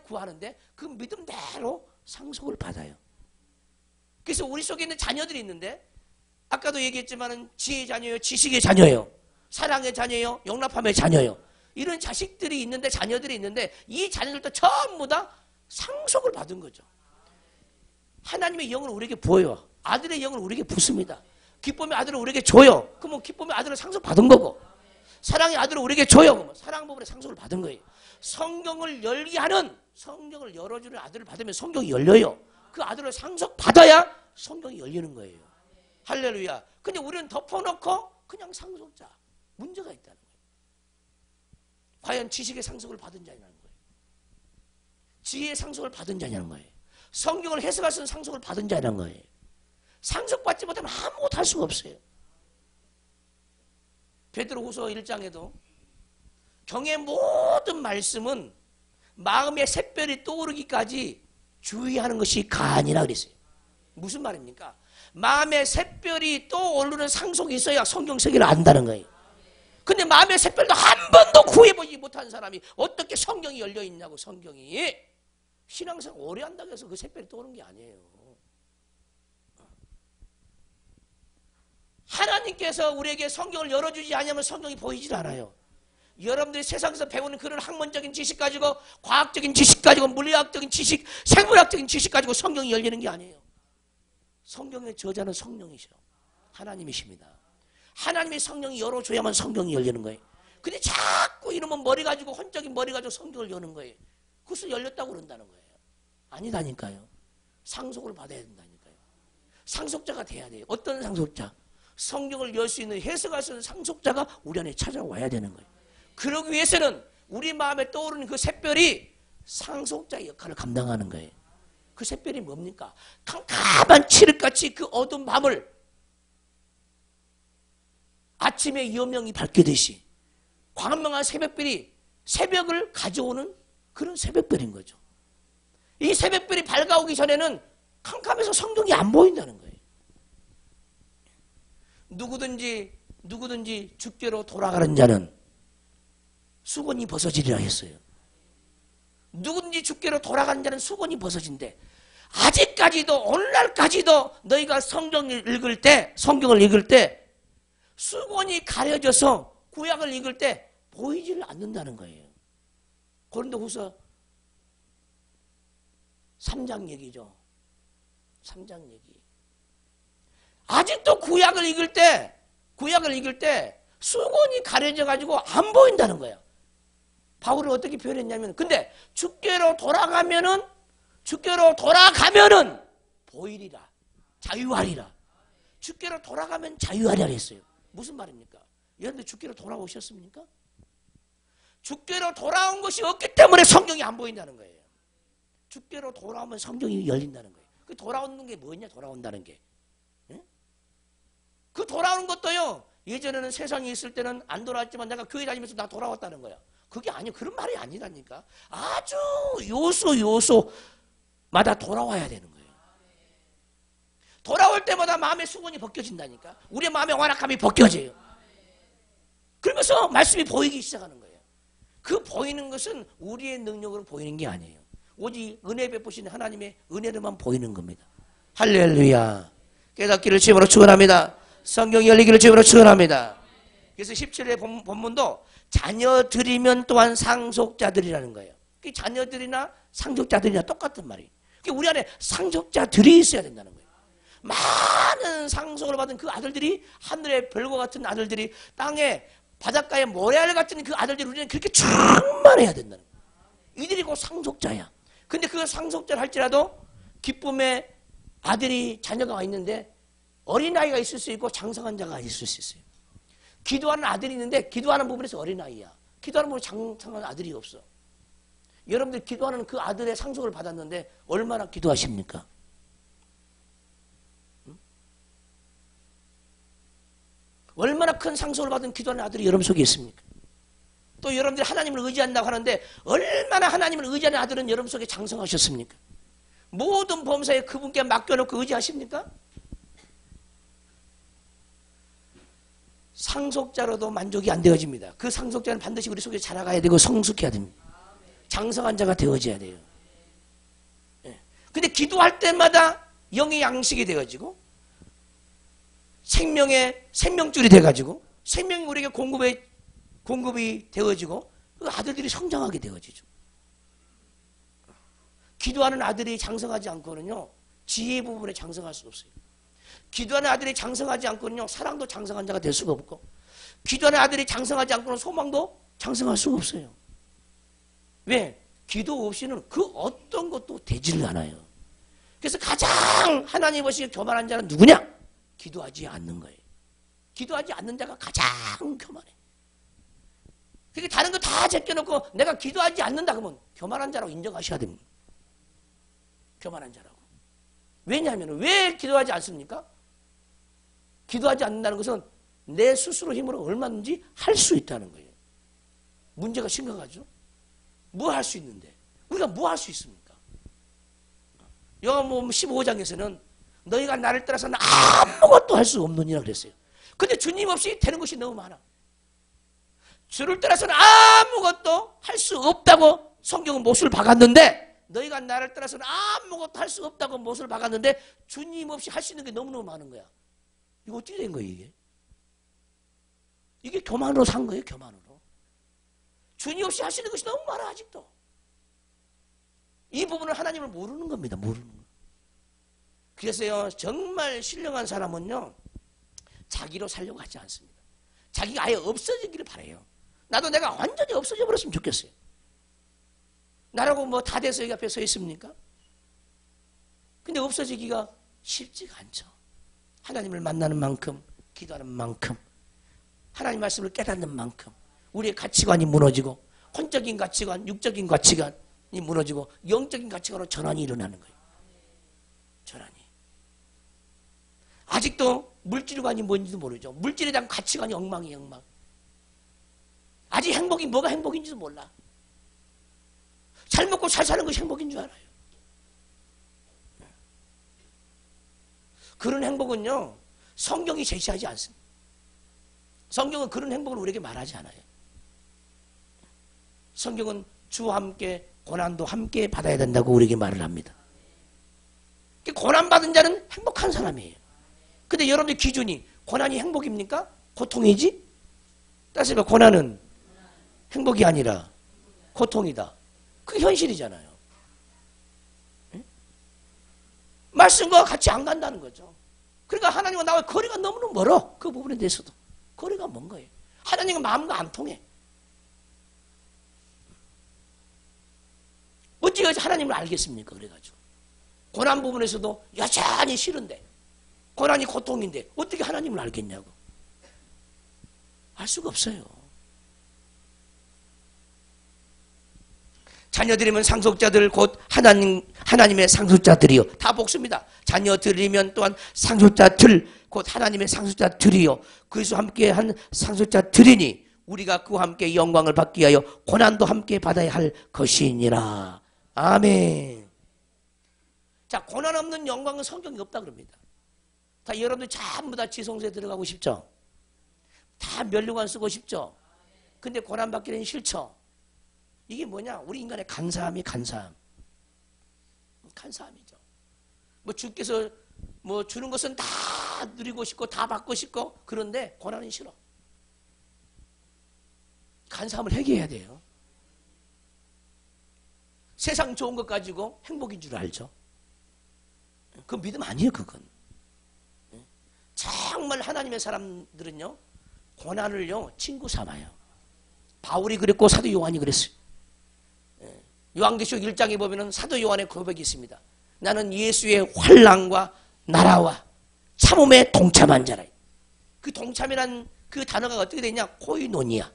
구하는데 그 믿음대로 상속을 받아요. 그래서 우리 속에 있는 자녀들이 있는데 아까도 얘기했지만 지혜의 자녀예요, 지식의 자녀예요, 사랑의 자녀예요, 용납함의 자녀예요. 이런 자식들이 있는데 자녀들이 있는데 이 자녀들도 전부 다 상속을 받은 거죠. 하나님의 영을 우리에게 부어요. 아들의 영을 우리에게 붓습니다. 기쁨의 아들을 우리에게 줘요. 그러면 기쁨의 아들을 상속받은 거고 사랑의 아들을 우리에게 줘요. 그러면 사랑 부분에 상속을 받은 거예요. 성경을 열게 하는 성경을 열어주는 아들을 받으면 성경이 열려요. 그 아들을 상속받아야 성경이 열리는 거예요. 할렐루야. 근데 우리는 덮어놓고 그냥 상속자. 문제가 있다는 거예요. 과연 지식의 상속을 받은 자냐는 거예요. 지혜의 상속을 받은 자냐는 거예요. 성경을 해석할 수 있는 상속을 받은 자냐는 거예요. 상속받지 못하면 아무것도 할 수가 없어요. 베드로후서 1장에도 경의 모든 말씀은 마음의 샛별이 떠오르기까지 주의하는 것이 가니라 그랬어요. 무슨 말입니까? 마음의 샛별이 떠오르는 상속이 있어야 성경 세계를 안다는 거예요. 근데 마음의 샛별도 한 번도 구해보지 못한 사람이 어떻게 성경이 열려있냐고. 성경이 신앙생활 오래 한다고 해서 그 샛별이 떠오르는 게 아니에요. 하나님께서 우리에게 성경을 열어주지 않으면 성경이 보이질 않아요. 여러분들이 세상에서 배우는 그런 학문적인 지식 가지고, 과학적인 지식 가지고, 물리학적인 지식, 생물학적인 지식 가지고 성경이 열리는 게 아니에요. 성경의 저자는 성령이셔. 하나님이십니다. 하나님의 성령이 열어줘야만 성경이 열리는 거예요. 근데 자꾸 이러면 머리 가지고, 혼적인 머리 가지고 성경을 여는 거예요. 그것을 열렸다고 그런다는 거예요. 아니다니까요. 상속을 받아야 된다니까요. 상속자가 돼야 돼요. 어떤 상속자? 성경을 열 수 있는, 해석할 수 있는 상속자가 우리 안에 찾아와야 되는 거예요. 그러기 위해서는 우리 마음에 떠오르는 그 샛별이 상속자의 역할을 감당하는 거예요. 그 샛별이 뭡니까? 캄캄한 칠흑같이 그 어두운 밤을 아침의 여명이 밝히듯이 광명한 새벽별이 새벽을 가져오는 그런 새벽별인 거죠. 이 새벽별이 밝아오기 전에는 캄캄해서 성경이 안 보인다는 거예요. 누구든지 주께로 돌아가는 자는 수건이 벗어지리라 했어요. 누구든지 주께로 돌아가는 자는 수건이 벗어진대. 아직까지도, 오늘날까지도 너희가 성경을 읽을 때 수건이 가려져서 구약을 읽을 때 보이지를 않는다는 거예요. 고린도후서 3장 얘기죠. 3장 얘기. 아직도 구약을 읽을 때 수건이 가려져 가지고 안 보인다는 거예요. 바울은 어떻게 표현했냐면, 근데 주께로 돌아가면은 보이리라. 자유하리라. 주께로 돌아가면 자유하리라 했어요. 무슨 말입니까? 여러분들 주께로 돌아오셨습니까? 주께로 돌아온 것이 없기 때문에 성경이 안 보인다는 거예요. 주께로 돌아오면 성경이 열린다는 거예요. 그 돌아오는 게 뭐냐? 돌아온다는 게. 예? 그 돌아오는 것도요, 예전에는 세상에 있을 때는 안 돌아왔지만 내가 교회 다니면서 나 돌아왔다는 거야. 그게 아니에요. 그런 말이 아니라니까. 아주 요소마다 돌아와야 되는 거예요. 돌아올 때마다 마음의 수건이 벗겨진다니까. 우리의 마음의 완악함이 벗겨져요. 그러면서 말씀이 보이기 시작하는 거예요. 그 보이는 것은 우리의 능력으로 보이는 게 아니에요. 오직 은혜 베푸신 하나님의 은혜로만 보이는 겁니다. 할렐루야. 깨닫기를 주님으로 축원합니다. 성경이 열리기를 주님으로 축원합니다. 그래서 17회 본문도 자녀들이면 또한 상속자들이라는 거예요. 자녀들이나 상속자들이나 똑같은 말이에요. 우리 안에 상속자들이 있어야 된다는 거예요. 많은 상속을 받은 그 아들들이, 하늘의 별과 같은 아들들이, 땅에 바닷가에 모래알 같은 그 아들들이 우리는 그렇게 충만해야 된다는 거예요. 이들이 곧 상속자야. 근데 그 상속자를 할지라도 기쁨의 아들이, 자녀가 있는데 어린아이가 있을 수 있고 장성한 자가 있을 수 있어요. 기도하는 아들이 있는데 기도하는 부분에서 어린아이야. 기도하는 부분에 장성한 아들이 없어. 여러분들 기도하는 그 아들의 상속을 받았는데 얼마나 기도하십니까? 응? 얼마나 큰 상속을 받은 기도하는 아들이 여러분 속에 있습니까? 또 여러분들이 하나님을 의지한다고 하는데 얼마나 하나님을 의지하는 아들은 여러분 속에 장성하셨습니까? 모든 범사에 그분께 맡겨놓고 의지하십니까? 상속자로도 만족이 안 되어집니다. 그 상속자는 반드시 우리 속에 자라가야 되고 성숙해야 됩니다. 장성한 자가 되어져야 돼요. 근데 기도할 때마다 영의 양식이 되어지고 생명의 생명줄이 돼가지고 생명이 우리에게 공급이 되어지고 그 아들들이 성장하게 되어지죠. 기도하는 아들이 장성하지 않고는요, 지혜 부분에 장성할 수 없어요. 기도하는 아들이 장성하지 않고는요, 사랑도 장성한 자가 될 수가 없고, 기도하는 아들이 장성하지 않고는 소망도 장성할 수가 없어요. 왜? 기도 없이는 그 어떤 것도 되지를 않아요. 그래서 가장 하나님 보시기에 교만한 자는 누구냐? 기도하지 않는 거예요. 기도하지 않는 자가 가장 교만해. 그게 다른 거 다 제껴놓고 내가 기도하지 않는다 그러면 교만한 자라고 인정하셔야 됩니다. 교만한 자라고. 왜냐하면 왜 기도하지 않습니까? 기도하지 않는다는 것은 내 스스로 힘으로 얼마든지 할 수 있다는 거예요. 문제가 심각하죠. 뭐 할 수 있는데 우리가 뭐 할 수 있습니까? 요한복음 15장에서는 너희가 나를 따라서는 아무것도 할 수 없느니라 그랬어요. 근데 주님 없이 되는 것이 너무 많아. 주를 따라서는 아무것도 할 수 없다고 성경은 못을 박았는데 너희가 나를 따라서는 아무것도 할 수 없다고 못을 박았는데 주님 없이 할 수 있는 게 너무너무 많은 거야. 이거 어떻게 된 거예요 이게? 이게 교만으로 산 거예요. 교만으로. 주님 없이 할 수 있는 것이 너무 많아 아직도. 이 부분을 하나님을 모르는 겁니다. 모르는 거. 그래서요 정말 신령한 사람은요 자기로 살려고 하지 않습니다. 자기가 아예 없어지기를 바라요. 나도 내가 완전히 없어져 버렸으면 좋겠어요. 나라고 뭐 다 돼서 여기 앞에 서 있습니까? 근데 없어지기가 쉽지가 않죠. 하나님을 만나는 만큼, 기도하는 만큼, 하나님 말씀을 깨닫는 만큼 우리의 가치관이 무너지고 혼적인 가치관, 육적인 가치관이 무너지고 영적인 가치관으로 전환이 일어나는 거예요. 전환이. 아직도 물질관이 뭔지도 모르죠. 물질에 대한 가치관이 엉망이에요. 엉망. 아직 행복이 뭐가 행복인지도 몰라. 잘 먹고 잘 사는 것이 행복인 줄 알아요. 그런 행복은요 성경이 제시하지 않습니다. 성경은 그런 행복을 우리에게 말하지 않아요. 성경은 주와 함께 고난도 함께 받아야 된다고 우리에게 말을 합니다. 고난받은 자는 행복한 사람이에요. 근데 여러분들 기준이 고난이 행복입니까? 고통이지? 따지면 고난은 행복이 아니라 고통이다. 그게 현실이잖아요. 응? 말씀과 같이 안 간다는 거죠. 그러니까 하나님과 나와 거리가 너무너무 멀어. 그 부분에 대해서도 거리가 먼 거예요. 하나님과 마음과 안 통해. 어찌 하나님을 알겠습니까? 그래가지고 고난 부분에서도 여전히 싫은데 고난이 고통인데 어떻게 하나님을 알겠냐고. 알 수가 없어요. 자녀들이면 상속자들 곧 하나님의 상속자들이요. 다 복수입니다. 자녀들이면 또한 상속자들 곧 하나님의 상속자들이요. 그리스도와 함께한 상속자들이니 우리가 그와 함께 영광을 받기 위하여 고난도 함께 받아야 할 것이니라. 아멘. 자, 고난 없는 영광은 성경이 없다 그럽니다. 다 여러분들 전부 다 지성소에 들어가고 싶죠? 다 면류관 쓰고 싶죠? 근데 고난 받기는 싫죠? 이게 뭐냐? 우리 인간의 간사함이 간사함. 간사함이죠. 뭐 주께서 뭐 주는 것은 다 누리고 싶고 다 받고 싶고 그런데 고난은 싫어. 간사함을 회개해야 돼요. 세상 좋은 것 가지고 행복인 줄 알죠? 그건 믿음 아니에요, 그건. 정말 하나님의 사람들은요, 고난을요, 친구 삼아요. 바울이 그랬고 사도 요한이 그랬어요. 요한계시록 1장에 보면은 사도 요한의 고백이 있습니다. 나는 예수의 환난과 나라와 참음에 동참한 자라. 그 동참이란 그 단어가 어떻게 되냐? 코이노니아.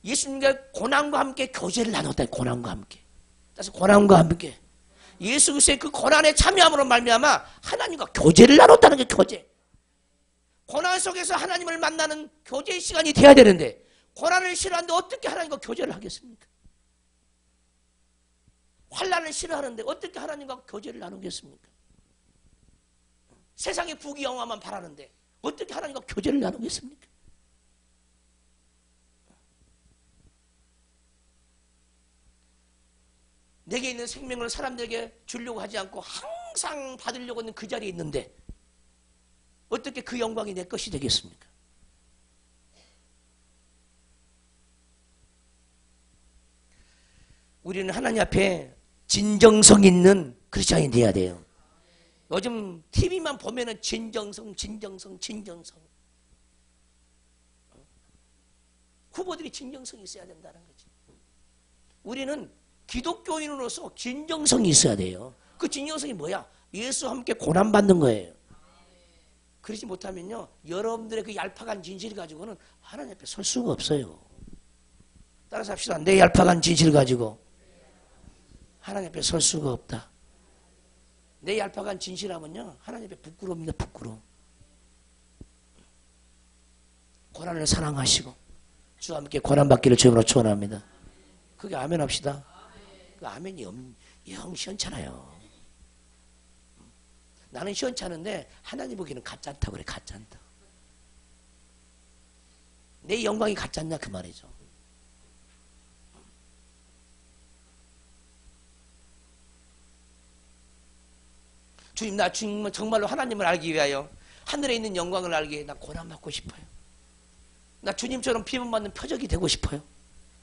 예수님과 고난과 함께 교제를 나눴다. 고난과 함께. 그래서 고난과 함께 예수 그리스도의 그 고난에 참여함으로 말미암아 하나님과 교제를 나눴다는 게 교제. 고난 속에서 하나님을 만나는 교제의 시간이 돼야 되는데 고난을 싫어하는데 어떻게 하나님과 교제를 하겠습니까? 환난을 싫어하는데 어떻게 하나님과 교제를 나누겠습니까? 세상의 부귀영화만 바라는데 어떻게 하나님과 교제를 나누겠습니까? 내게 있는 생명을 사람들에게 주려고 하지 않고 항상 받으려고 하는 그 자리에 있는데 어떻게 그 영광이 내 것이 되겠습니까? 우리는 하나님 앞에 진정성 있는 크리스찬이 돼야 돼요. 요즘 TV만 보면은 진정성. 후보들이 진정성이 있어야 된다는 거지. 우리는 기독교인으로서 진정성이 있어야 돼요. 그 진정성이 뭐야? 예수와 함께 고난받는 거예요. 그러지 못하면요, 여러분들의 그 얄팍한 진실 가지고는 하나님 앞에 설 수가 없어요. 따라서 합시다. 내 얄팍한 진실 가지고 하나님 앞에 설 수가 없다. 내 얄팍한 진실하면요, 하나님 앞에 부끄러웁니다. 부끄러워. 고난을 사랑하시고 주와 함께 고난받기를 주님으로 축원합니다. 그게 아멘 합시다. 그 아멘이 영 시원찮아요. 나는 시원찮은데 하나님 보기에는 가짜않다고 그래. 가짜않다. 내 영광이 가짜않냐 그 말이죠. 주님, 나 정말로 하나님을 알기 위하여 하늘에 있는 영광을 알기 위해 나 고난받고 싶어요. 나 주님처럼 비문받는 표적이 되고 싶어요.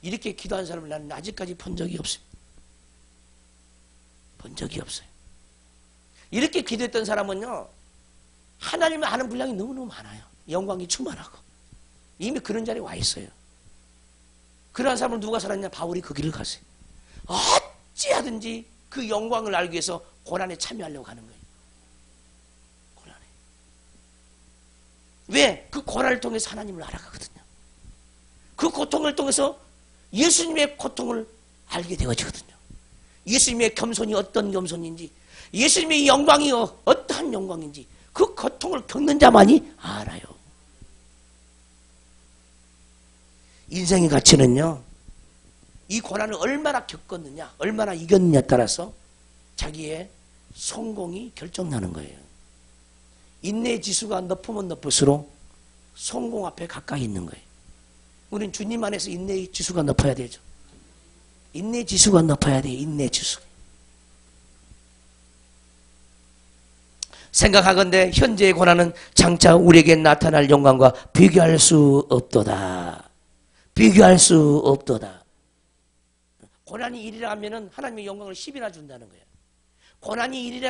이렇게 기도한 사람을 나는 아직까지 본 적이 없습니다. 본 적이 없어요. 이렇게 기도했던 사람은요, 하나님을 아는 분량이 너무너무 많아요. 영광이 충만하고 이미 그런 자리에 와 있어요. 그러한 사람을 누가 살았냐? 바울이 그 길을 갔어요. 어찌하든지 그 영광을 알기 위해서 고난에 참여하려고 하는 거예요. 고난에. 왜? 그 고난을 통해서 하나님을 알아가거든요. 그 고통을 통해서 예수님의 고통을 알게 되어지거든요. 예수님의 겸손이 어떤 겸손인지, 예수님의 영광이 어떠한 영광인지 그 고통을 겪는 자만이 알아요. 인생의 가치는요, 이 고난을 얼마나 겪었느냐, 얼마나 이겼느냐에 따라서 자기의 성공이 결정나는 거예요. 인내의 지수가 높으면 높을수록 성공 앞에 가까이 있는 거예요. 우리는 주님 안에서 인내의 지수가 높아야 되죠. 인내의 지수가 높아야 돼요. 인내의 지수. 생각하건대 현재의 고난은 장차 우리에게 나타날 영광과 비교할 수 없도다. 비교할 수 없도다. 고난이 1이라 하면은 하나님의 영광을 10이나 준다는 거예요. 고난이 1이라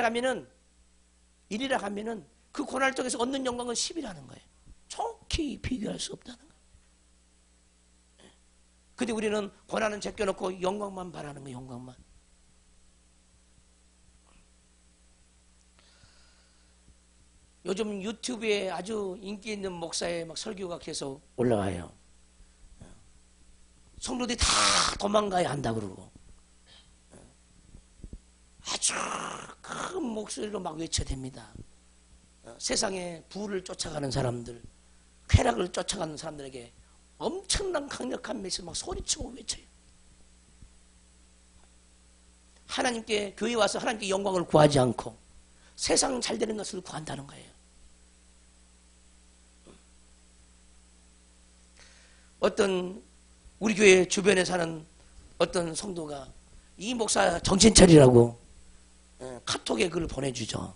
하면은 그 고난을 통해서 얻는 영광은 10이라는 거예요. 좋게 비교할 수 없다는 거예요. 근데 우리는 고난은 제껴놓고 영광만 바라는 거예요. 영광만. 요즘 유튜브에 아주 인기 있는 목사의 막 설교가 계속 올라와요. 성도들이 다 도망가야 한다 그러고 아주 큰 목소리로 막 외쳐댑니다. 세상에 부를 쫓아가는 사람들, 쾌락을 쫓아가는 사람들에게 엄청난 강력한 메시지를 막 소리치고 외쳐요. 하나님께, 교회 와서 하나님께 영광을 구하지 않고 세상 잘 되는 것을 구한다는 거예요. 어떤 우리 교회 주변에 사는 어떤 성도가 이 목사 정신 차리라고 카톡에 글을 보내주죠.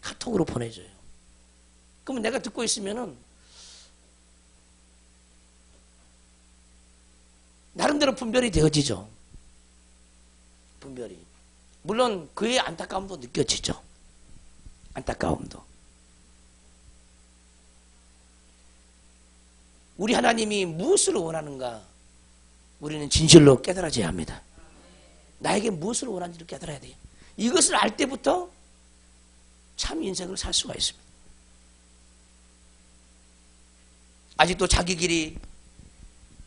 카톡으로 보내줘요. 그러면 내가 듣고 있으면은 나름대로 분별이 되어지죠. 분별이. 물론 그의 안타까움도 느껴지죠. 안타까움도. 우리 하나님이 무엇을 원하는가 우리는 진실로 깨달아져야 합니다. 나에게 무엇을 원하는지를 깨달아야 돼요. 이것을 알 때부터 참 인생을 살 수가 있습니다. 아직도 자기 길이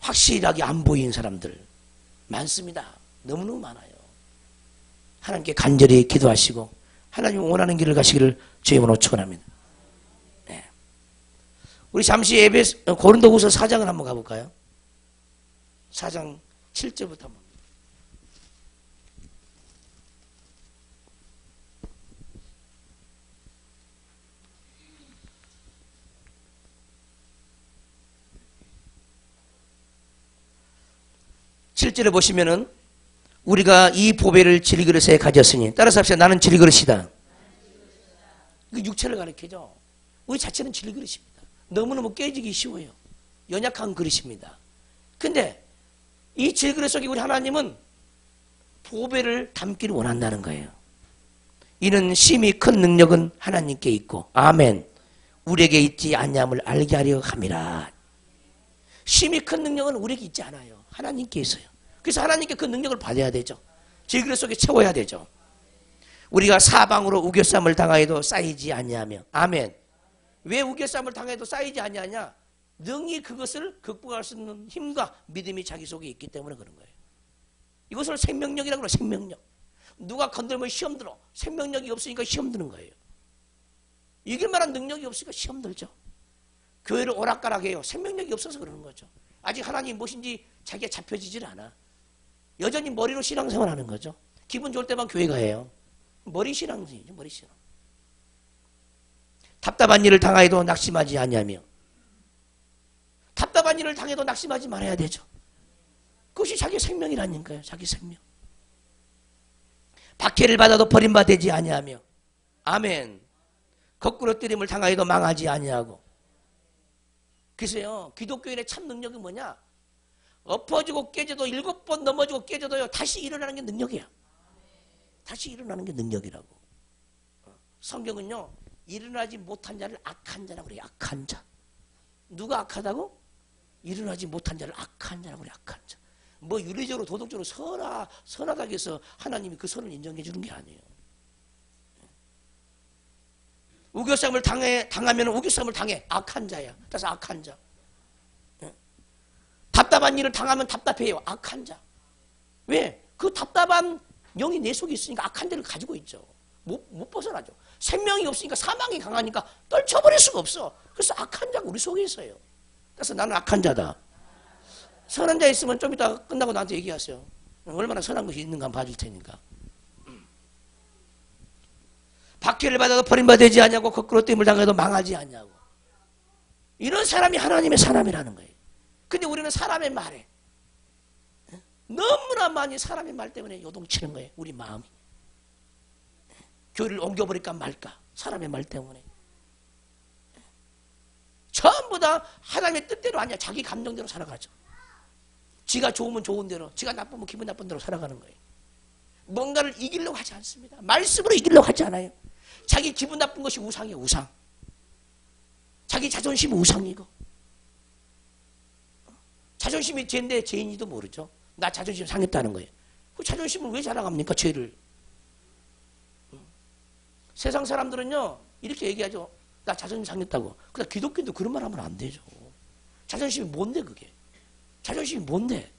확실하게 안 보이는 사람들 많습니다. 너무너무 많아요. 하나님께 간절히 기도하시고 하나님 원하는 길을 가시기를 주의 이름으로 축원합니다. 네. 우리 잠시 고린도후서 4장을 한번 가볼까요? 4장 7절부터 한번. 실제로 보시면은 우리가 이 보배를 질그릇에 가졌으니 따라서 합시다. 나는 질그릇이다. 그 육체를 가리키죠. 우리 자체는 질그릇입니다. 너무너무 깨지기 쉬워요. 연약한 그릇입니다. 근데 이 질그릇 속에 우리 하나님은 보배를 담기를 원한다는 거예요. 이는 심히 큰 능력은 하나님께 있고 아멘. 우리에게 있지 않냐함을 알게 하려 함이라. 심히 큰 능력은 우리에게 있지 않아요. 하나님께 있어요. 그래서 하나님께 그 능력을 받아야 되죠. 질그릇 속에 채워야 되죠. 우리가 사방으로 우겨쌈을 당하여도 쌓이지 아니하며 아멘. 왜 우겨쌈을 당해도 쌓이지 아니하냐? 능히 그것을 극복할 수 있는 힘과 믿음이 자기 속에 있기 때문에 그런 거예요. 이것을 생명력이라고 그래요. 생명력. 누가 건들면 시험 들어. 생명력이 없으니까 시험 드는 거예요. 이길 만한 능력이 없으니까 시험 들죠. 교회를 오락가락해요. 생명력이 없어서 그러는 거죠. 아직 하나님이 무엇인지 자기가 잡혀지질 않아. 여전히 머리로 신앙생활하는 거죠. 기분 좋을 때만 교회 가요. 머리 신앙이죠. 머리 신앙. 답답한 일을 당하여도 낙심하지 아니하며, 답답한 일을 당해도 낙심하지 말아야 되죠. 그것이 자기 생명이라니까요. 자기 생명. 박해를 받아도 버림받지 아니하며, 아멘. 거꾸로 때림을 당하여도 망하지 아니하고. 그래서요, 기독교인의 참 능력이 뭐냐? 엎어지고 깨져도 7번 넘어지고 깨져도요, 다시 일어나는 게 능력이야. 다시 일어나는 게 능력이라고. 성경은요, 일어나지 못한 자를 악한 자라고 그래요. 악한 자. 누가 악하다고? 일어나지 못한 자를 악한 자라고 그래요. 악한 자. 뭐 윤리적으로 도덕적으로 선하다고 해서 하나님이 그 선을 인정해 주는 게 아니에요. 우겨쌈을 당하면 우겨쌈을 당해. 악한 자야. 그래서 악한 자. 답답한 일을 당하면 답답해요. 악한 자. 왜? 그 답답한 영이 내 속에 있으니까 악한 데를 가지고 있죠. 못 벗어나죠. 생명이 없으니까 사망이 강하니까 떨쳐버릴 수가 없어. 그래서 악한 자가 우리 속에 있어요. 그래서 나는 악한 자다. 선한 자 있으면 좀 이따 끝나고 나한테 얘기하세요. 얼마나 선한 것이 있는가 한번 봐줄 테니까. 박해를 받아도 버림받지 아니하고 거꾸로 땜을 당해도 망하지 아니하고. 이런 사람이 하나님의 사람이라는 거예요. 근데 우리는 사람의 말에 너무나 많이 사람의 말 때문에 요동치는 거예요. 우리 마음이. 교회를 옮겨버릴까 말까. 사람의 말 때문에. 전부 다 하나님의 뜻대로 아니야. 자기 감정대로 살아가죠. 지가 좋으면 좋은 대로, 지가 나쁘면 기분 나쁜 대로 살아가는 거예요. 뭔가를 이기려고 하지 않습니다. 말씀으로 이기려고 하지 않아요. 자기 기분 나쁜 것이 우상이에요. 우상. 자기 자존심이 우상이고. 자존심이 죄인데 죄인지도 모르죠. 나 자존심 상했다는 거예요. 그 자존심을 왜 자랑합니까? 죄를. 세상 사람들은요 이렇게 얘기하죠. 나 자존심 상했다고. 근데 기독교인도 그런 말 하면 안 되죠. 자존심이 뭔데 그게? 자존심이 뭔데?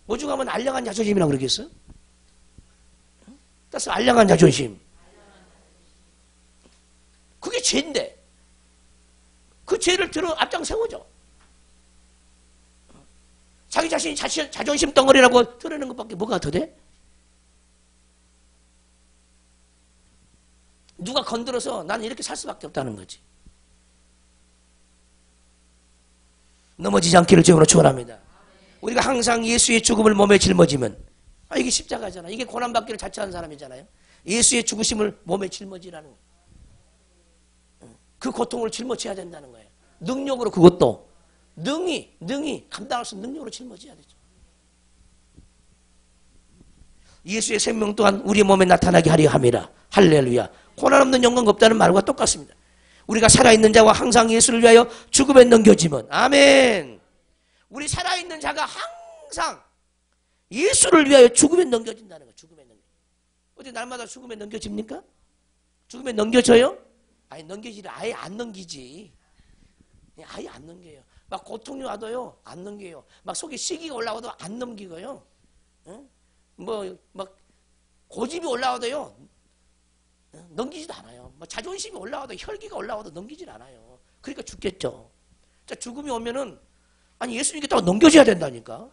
오죽하면 알량한 자존심이라고 그러겠어요? 그래서 알량한 자존심. 그게 죄인데 그 죄를 들어 앞장 세우죠. 자기 자신이 자존심 덩어리라고 드러내는 것밖에 뭐가 더 돼? 누가 건드려서 나는 이렇게 살 수밖에 없다는 거지. 넘어지지 않기를 주님으로 축원합니다. 우리가 항상 예수의 죽음을 몸에 짊어지면, 이게 십자가잖아. 이게 고난받기를 자처한 사람이잖아요. 예수의 죽으심을 몸에 짊어지라는 거예요. 그 고통을 짊어져야 된다는 거예요. 능력으로 그것도 능히 감당할 수 있는 능력으로 짊어져야 되죠. 예수의 생명 또한 우리 몸에 나타나게 하려 함이라. 할렐루야. 고난 없는 영광 없다는 말과 똑같습니다. 우리가 살아있는 자와 항상 예수를 위하여 죽음에 넘겨지면, 아멘. 우리 살아있는 자가 항상 예수를 위하여 죽음에 넘겨진다는 거예요. 죽음에 넘겨. 어디 날마다 죽음에 넘겨집니까? 죽음에 넘겨져요? 아니 넘겨지를 아예 안 넘기지. 아예 안 넘겨요. 막 고통이 와도요 안 넘겨요. 막 속에 시기가 올라와도 안 넘기고요. 막 고집이 올라와도요 넘기지도 않아요. 뭐 자존심이 올라와도 혈기가 올라와도 넘기질 않아요. 그러니까 죽겠죠. 자, 죽음이 오면은 아니 예수님께 딱 넘겨줘야 된다니까.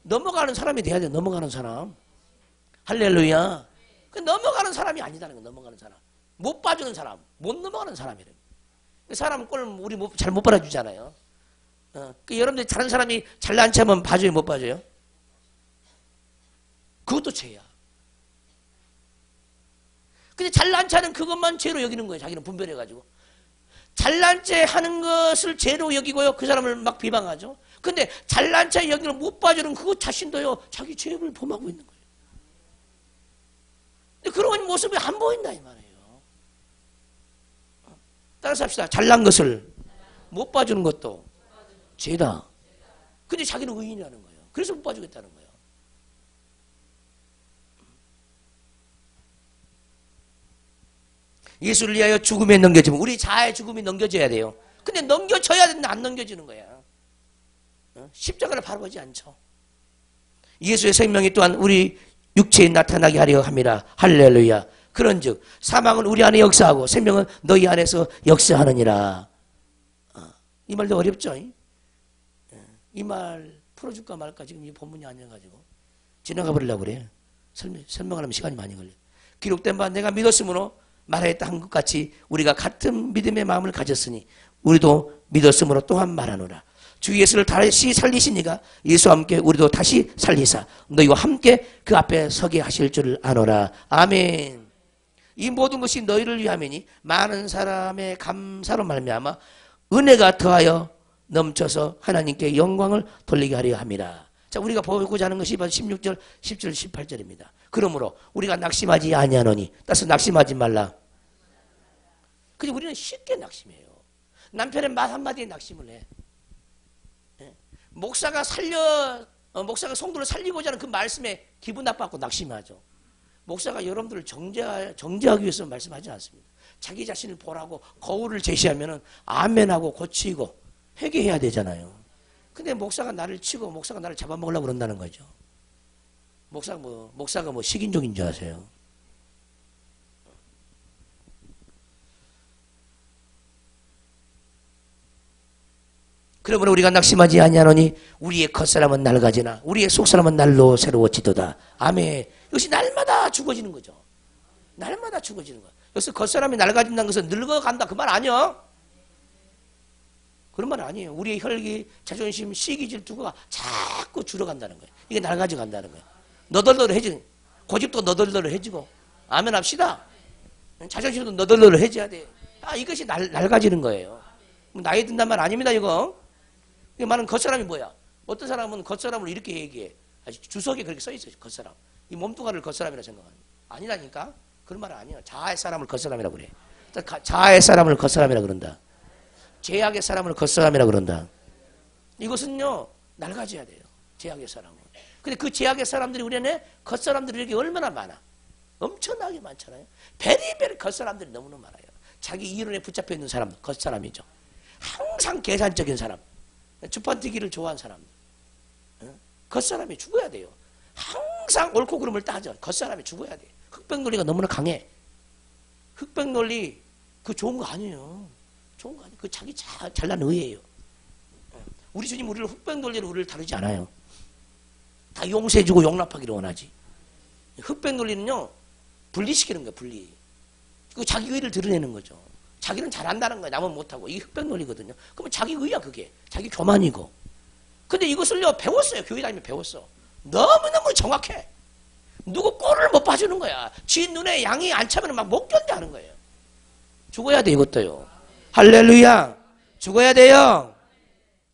넘어가는 사람이 돼야 돼. 넘어가는 사람. 할렐루야. 그 넘어가는 사람이 아니다는 거. 넘어가는 사람. 못 봐주는 사람. 못 넘어가는 사람이래. 그 사람 꼴 우리 잘 못 봐주잖아요. 그 여러분들 다른 사람이 잘난 체하면 봐줘요, 못 봐줘요? 그것도 죄야. 근데 잘난 체하는 그것만 죄로 여기는 거예요. 자기는 분별해가지고. 잘난 체 하는 것을 죄로 여기고요. 그 사람을 막 비방하죠. 근데 잘난 체 여기는 못 봐주는 그것 자신도요. 자기 죄를 범하고 있는 거예요. 근데 그런 모습이 안 보인다 이 말이에요. 따라서 합시다. 잘난 것을 못 봐주는 것도 죄다. 근데 자기는 의인이라는 거예요. 그래서 못 봐주겠다는 거예요. 예수를 위하여 죽음에 넘겨지면 우리 자아의 죽음이 넘겨져야 돼요. 근데 넘겨져야 되는데 안 넘겨지는 거야. 십자가를 바라보지 않죠. 예수의 생명이 또한 우리 육체에 나타나게 하려 함이라. 할렐루야. 그런즉 사망은 우리 안에 역사하고 생명은 너희 안에서 역사하느니라. 이 말도 어렵죠? 이 말 풀어줄까 말까 지금 이 본문이 아니어가지고 지나가 버리려고 그래. 설명하려면 시간이 많이 걸려. 기록된 바 내가 믿었으므로 말하였다 한 것 같이 우리가 같은 믿음의 마음을 가졌으니 우리도 믿었으므로 또한 말하노라. 주 예수를 다시 살리시니가 예수와 함께 우리도 다시 살리사 너희와 함께 그 앞에 서게 하실 줄 아노라. 아멘. 이 모든 것이 너희를 위함이니 많은 사람의 감사로 말미암아 은혜가 더하여 넘쳐서 하나님께 영광을 돌리게 하려 함이라. 자, 우리가 보고자 하는 것이 16절, 17절, 18절입니다. 그러므로 우리가 낙심하지 아니하노니 따라서 낙심하지 말라. 근데 우리는 쉽게 낙심해요. 남편의 말 한마디에 낙심을 해. 목사가 목사가 성도를 살리고자 하는 그 말씀에 기분 나빠갖고 낙심하죠. 목사가 여러분들을 정죄하기 위해서 말씀하지 않습니다. 자기 자신을 보라고 거울을 제시하면은 아멘하고 고치고 회개해야 되잖아요. 근데 목사가 나를 치고 목사가 나를 잡아먹으려고 그런다는 거죠. 목사가 뭐 식인종인 줄 아세요? 그러므로 우리가 낙심하지 아니하노니 우리의 겉사람은 낡아지나 우리의 속사람은 날로 새로워지도다. 아멘. 이것이 날마다 죽어지는 거죠. 날마다 죽어지는 거야. 여기서 겉사람이 낡아진다는 것은 늙어간다 그 말 아니야? 그런 말 아니에요. 우리의 혈기, 자존심, 시기, 질투가 자꾸 줄어간다는 거예요. 이게 낡아져 간다는 거예요. 너덜너덜해지는, 고집도 너덜너덜해지고. 아멘 합시다. 자존심도 너덜너덜해져야 돼. 이것이 낡아지는 거예요. 나이 든단 말 아닙니다, 이거. 이 말은 겉사람이 뭐야? 어떤 사람은 겉사람을 이렇게 얘기해. 주석에 그렇게 써 있어요, 겉사람. 이 몸뚱아리를 겉사람이라고 생각합니다. 아니라니까? 그런 말은 아니에요. 자아의 사람을 겉사람이라고 그래. 자아의 사람을 겉사람이라고 그런다. 죄악의 사람을 겉사람이라고 그런다. 이것은요, 낡아져야 돼요. 죄악의 사람은. 근데 그 죄악의 사람들이 우리 안에 겉사람들이 이렇게 얼마나 많아. 엄청나게 많잖아요. 베리베리 겉사람들이 너무나 많아요. 자기 이론에 붙잡혀 있는 사람, 겉사람이죠. 항상 계산적인 사람. 주판뛰기를 좋아하는 사람들. 겉사람이 죽어야 돼요. 항상 옳고 그름을 따져. 겉사람이 죽어야 돼요. 흑백 논리가 너무나 강해. 흑백 논리, 그거 좋은 거 아니에요. 좋은 거 아니에요. 그 자기 잘난 의예요. 우리 주님 우리를 흑백 논리로 우리를 다루지 않아요. 다 용서해주고 용납하기를 원하지. 흑백 논리는요, 분리시키는 거예요, 분리. 그 자기 의를 드러내는 거죠. 자기는 잘한다는 거예요. 남은 못하고. 이게 흑백 논리거든요. 그러면 자기 의야, 그게. 자기 교만이고. 근데 이것을요, 배웠어요. 교회 다니면 배웠어. 너무너무 정확해. 누구 꼴을 못 봐주는 거야. 지 눈에 양이 안 차면 막 못 견뎌하는 거예요. 죽어야 돼, 이것도요. 할렐루야. 죽어야 돼요.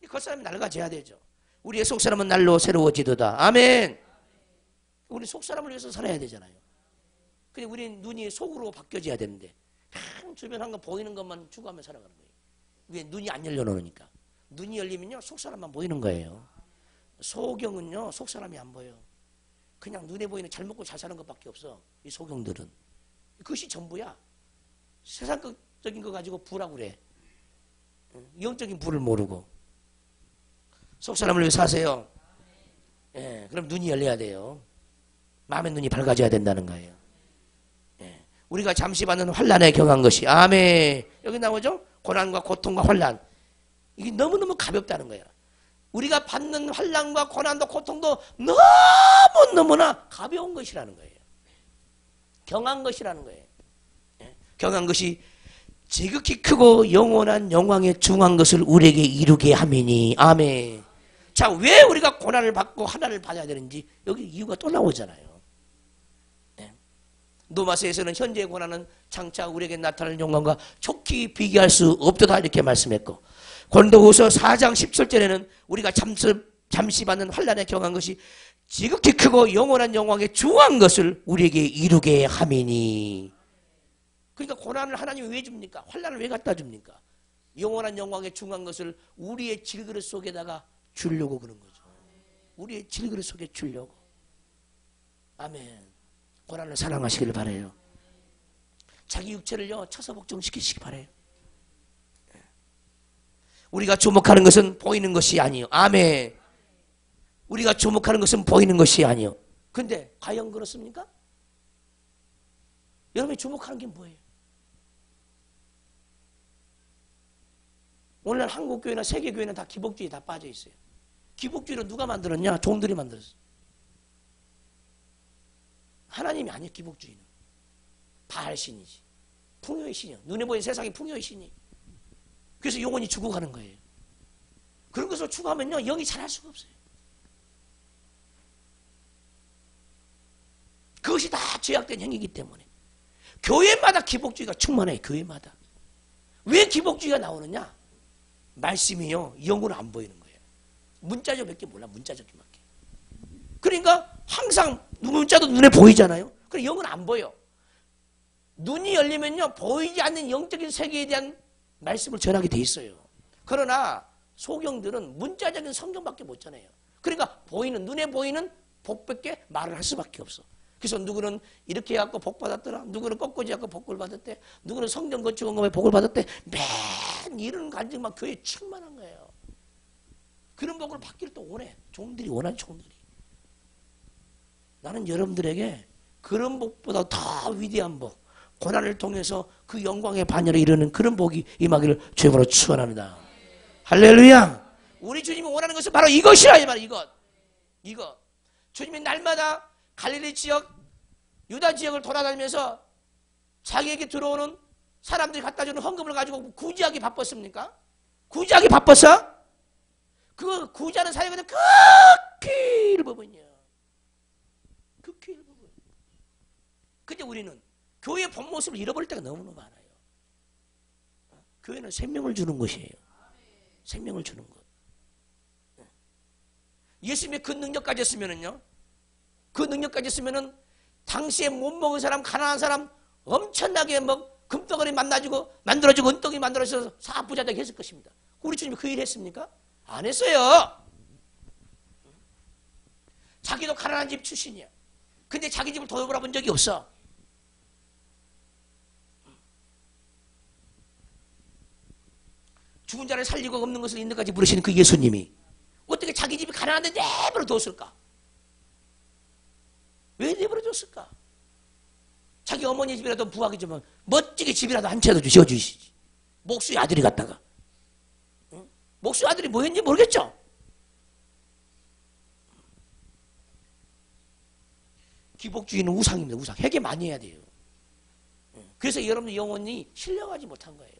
이 겉사람이 낡아져야 되죠. 우리의 속사람은 날로 새로워지도다. 아멘. 우리 속사람을 위해서 살아야 되잖아요. 근데 우리 눈이 속으로 바뀌어져야 되는데 주변 한 거 보이는 것만 추구하며 살아가는 거예요. 왜? 눈이 안 열려놓으니까. 눈이 열리면요, 속사람만 보이는 거예요. 소경은요, 속사람이 안 보여요. 그냥 눈에 보이는 잘 먹고 잘 사는 것밖에 없어. 이 소경들은. 그것이 전부야. 세상적인 거 가지고 부라고 그래. 영적인 부를 모르고. 속사람을 위해 사세요. 예, 그럼 눈이 열려야 돼요. 마음의 눈이 밝아져야 된다는 거예요. 예, 우리가 잠시 받는 환난에 경한 것이, 아멘. 여기 나오죠? 고난과 고통과 환난. 이게 너무너무 가볍다는 거예요. 우리가 받는 환난과 고난도 고통도 너무너무나 가벼운 것이라는 거예요. 경한 것이라는 거예요. 예? 경한 것이 지극히 크고 영원한 영광에 중한 것을 우리에게 이루게 함이니. 아멘. 자, 왜 우리가 고난을 받고 환난을 받아야 되는지 여기 이유가 또 나오잖아요. 예? 노마서에서는 현재의 고난은 장차 우리에게 나타날 영광과 촉히 비교할 수 없도다 이렇게 말씀했고, 고린도후서 4장 17절에는 우리가 잠시 받는 환난에 경한 것이 지극히 크고 영원한 영광에 중한 것을 우리에게 이루게 함이니. 그러니까 고난을 하나님이 왜 줍니까? 환난을 왜 갖다 줍니까? 영원한 영광에 중한 것을 우리의 질그릇 속에다가 주려고 그런 거죠. 우리의 질그릇 속에 주려고. 아멘. 고난을 사랑하시길 바라요. 자기 육체를요, 쳐서 복종시키시기 바라요. 우리가 주목하는 것은 보이는 것이 아니요. 아멘. 우리가 주목하는 것은 보이는 것이 아니요. 근데 과연 그렇습니까? 여러분이 주목하는 게 뭐예요? 오늘날 한국교회나 세계교회는 다 기복주의에 다 빠져 있어요. 기복주의를 누가 만들었냐? 종들이 만들었어요. 하나님이 아니에요. 기복주의는 바알 신이지. 풍요의 신이요. 눈에 보이는 세상이 풍요의 신이. 그래서 영혼이 죽어가는 거예요. 그런 것을 추구하면요 영이 잘할 수가 없어요. 그것이 다 죄악된 행위이기 때문에 교회마다 기복주의가 충만해요. 교회마다. 왜 기복주의가 나오느냐? 말씀이요 영으로 안 보이는 거예요. 문자적밖에 몰라. 문자적밖에. 그러니까 항상 문자도 눈에 보이잖아요. 그럼 영은 안 보여. 눈이 열리면요 보이지 않는 영적인 세계에 대한 말씀을 전하게 돼 있어요. 그러나 소경들은 문자적인 성경밖에 못 전해요. 그러니까 보이는 눈에 보이는 복밖에 말을 할 수밖에 없어. 그래서 누구는 이렇게 해갖고 복 받았더라. 누구는 꺾어지 갖고 복을 받았대. 누구는 성경 건축한 거에 복을 받았대. 맨 이런 간증만 교회에 충만한 거예요. 그런 복을 받기를 또 원해. 종들이 원하는 종들이. 나는 여러분들에게 그런 복보다 더 위대한 복, 고난을 통해서 그 영광의 반열에 이르는 그런 복이 임하기를 주님으로 축원합니다. 할렐루야. 우리 주님이 원하는 것은 바로 이것이라 이 말. 이것. 주님이 날마다 갈릴리 지역, 유다 지역을 돌아다니면서 자기에게 들어오는 사람들이 갖다 주는 헌금을 가지고 구제하기 바빴습니까? 구제하기 바빴어? 그 구제하는 사역은 극히 일부분이야. 극히 일부분. 근데 우리는 교회의 본 모습을 잃어버릴 때가 너무너무 많아요. 교회는 생명을 주는 것이에요. 생명을 주는 것. 예수님의 그 능력까지 했으면은요, 그 능력까지 했으면은 당시에 못 먹은 사람, 가난한 사람 엄청나게 금덩어리 만들어주고 은덩이 만들어서 사부자되게 했을 것입니다. 우리 주님이 그 일 했습니까? 안 했어요. 자기도 가난한 집 출신이야. 근데 자기 집을 돌아본 적이 없어. 죽은 자를 살리고 없는 것을 있는 까지 부르시는 그 예수님이 어떻게 자기 집이 가난한데 내버려 뒀을까? 왜 내버려 뒀을까? 자기 어머니 집이라도 부하기 좀 멋지게 집이라도 한 채라도 지어주시지. 목수의 아들이 갔다가. 응? 목수의 아들이 뭐였는지 모르겠죠? 기복주의는 우상입니다. 우상. 회개 많이 해야 돼요. 그래서 여러분의 영혼이 신령하지 못한 거예요.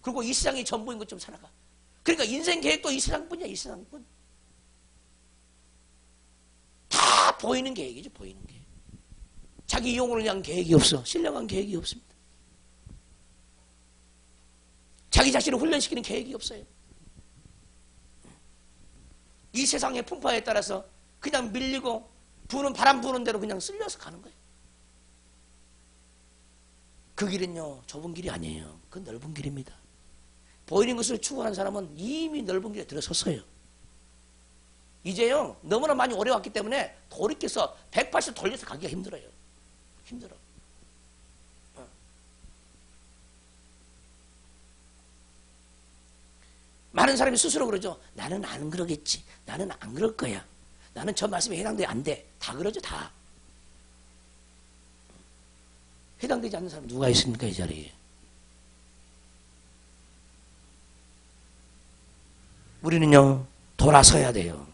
그리고 이 세상이 전부인 것 좀 살아가. 그러니까 인생 계획도 이 세상뿐이야. 이 세상뿐. 다 보이는 계획이죠. 보이는 계획. 자기 영혼을 위한 계획이 없어. 신령한 계획이 없습니다. 자기 자신을 훈련시키는 계획이 없어요. 이 세상의 풍파에 따라서 그냥 밀리고 바람 부는 대로 그냥 쓸려서 가는 거예요. 그 길은요 좁은 길이 아니에요. 그 넓은 길입니다. 보이는 것을 추구하는 사람은 이미 넓은 길에 들어섰어요. 이제요 너무나 많이 오래 왔기 때문에 돌이켜서 180 돌려서 가기가 힘들어요. 힘들어. 많은 사람이 스스로 그러죠. 나는 안 그러겠지. 나는 안 그럴 거야. 나는 저 말씀에 해당돼 안 돼. 다 그러죠. 다. 해당되지 않는 사람 누가 있습니까 이 자리에. 우리는요 돌아서야 돼요.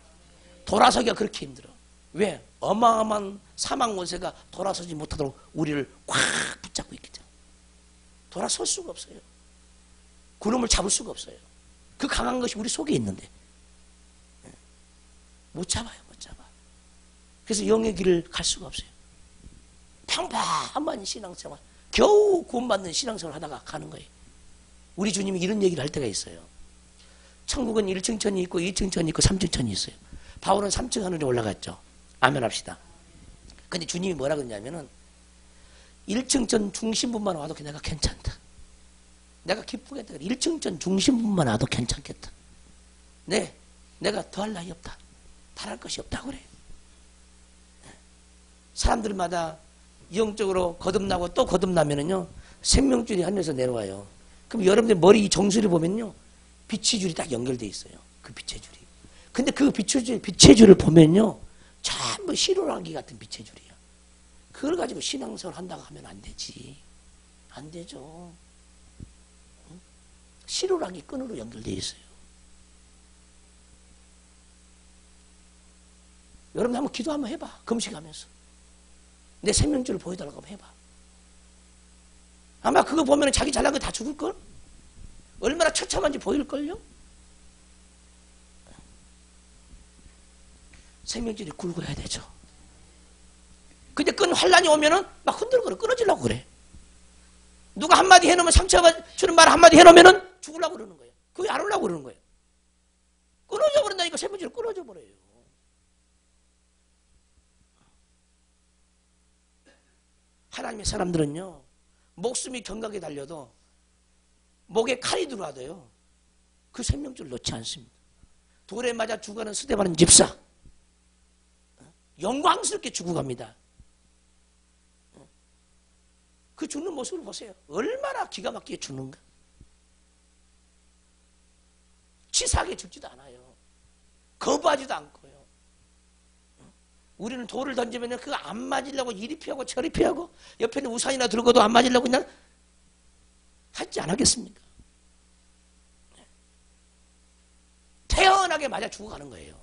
돌아서기가 그렇게 힘들어. 왜? 어마어마한 사망 원세가 돌아서지 못하도록 우리를 꽉 붙잡고 있기 때문에 돌아설 수가 없어요. 그놈을 잡을 수가 없어요. 그 강한 것이 우리 속에 있는데 못 잡아요. 못 잡아. 그래서 영의 길을 갈 수가 없어요. 평범한 신앙생활, 겨우 구원받는 신앙생활을 하다가 가는 거예요. 우리 주님이 이런 얘기를 할 때가 있어요. 천국은 1층 천이 있고 2층 천이 있고 3층 천이 있어요. 바울은 3층 하늘에 올라갔죠. 아멘 합시다. 근데 주님이 뭐라 그러냐면은 1층 천 중심부만 와도 내가 괜찮다. 내가 기쁘겠다. 1층 천 중심부만 와도 괜찮겠다. 네, 내가 더할 나위 없다. 바랄 것이 없다고 그래. 사람들마다 영적으로 거듭나고 또 거듭나면은요 생명줄이 하늘에서 내려와요. 그럼 여러분들 머리 이 정수리 보면요 빛의 줄이 딱 연결되어 있어요. 그 빛의 줄이. 근데 그 빛의 줄을 보면요. 전부 시로랑기 같은 빛의 줄이야. 그걸 가지고 신앙생활 한다고 하면 안 되지. 안 되죠. 시로랑기 끈으로 연결되어 있어요. 여러분 한번 기도 한번 해봐. 금식하면서. 내 생명줄을 보여달라고 한번 해봐. 아마 그거 보면 자기 잘난 거 다 죽을걸? 얼마나 처참한지 보일걸요? 생명줄이 굵어야 되죠. 근데 끈 환란이 오면은 막 흔들거려 끊어지려고 그래. 누가 한마디 해놓으면 상처주는 말 한마디 해놓으면은 죽으려고 그러는 거예요. 그게 안 오려고 그러는 거예요. 끊어져 버린다니까. 생명줄이 끊어져 버려요. 하나님의 사람들은요, 목숨이 경각에 달려도 목에 칼이 들어와도요, 그 생명줄을 놓지 않습니다. 돌에 맞아 죽어가는 스데반은 집사, 영광스럽게 죽어갑니다. 그 죽는 모습을 보세요. 얼마나 기가 막히게 죽는가. 치사하게 죽지도 않아요. 거부하지도 않고요. 우리는 돌을 던지면 그거 안 맞으려고 이리 피하고 저리 피하고 옆에 있는 우산이나 들고도 안 맞으려고 그냥 하지 않겠습니까? 태연하게 맞아 죽어가는 거예요.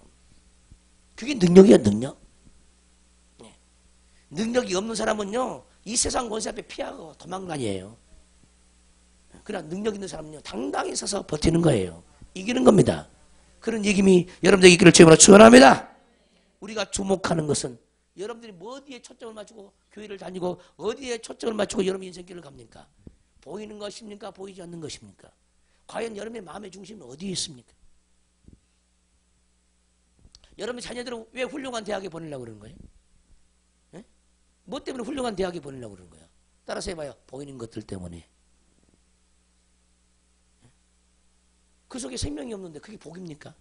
그게 능력이야, 능력. 능력이 없는 사람은요, 이 세상 권세 앞에 피하고 도망다니에요. 그러나 능력 있는 사람은요, 당당히 서서 버티는 거예요. 이기는 겁니다. 그런 이김이 여러분들 있기를 주님으로 축원합니다. 우리가 주목하는 것은 여러분들이 뭐 어디에 초점을 맞추고 교회를 다니고 어디에 초점을 맞추고 여러분 인생길을 갑니까? 보이는 것입니까? 보이지 않는 것입니까? 과연 여러분의 마음의 중심은 어디에 있습니까? 여러분 자녀들은 왜 훌륭한 대학에 보내려고 그러는 거예요? 네? 뭐 때문에 훌륭한 대학에 보내려고 그러는 거예요? 따라서 해봐요. 보이는 것들 때문에. 그 속에 생명이 없는데 그게 복입니까?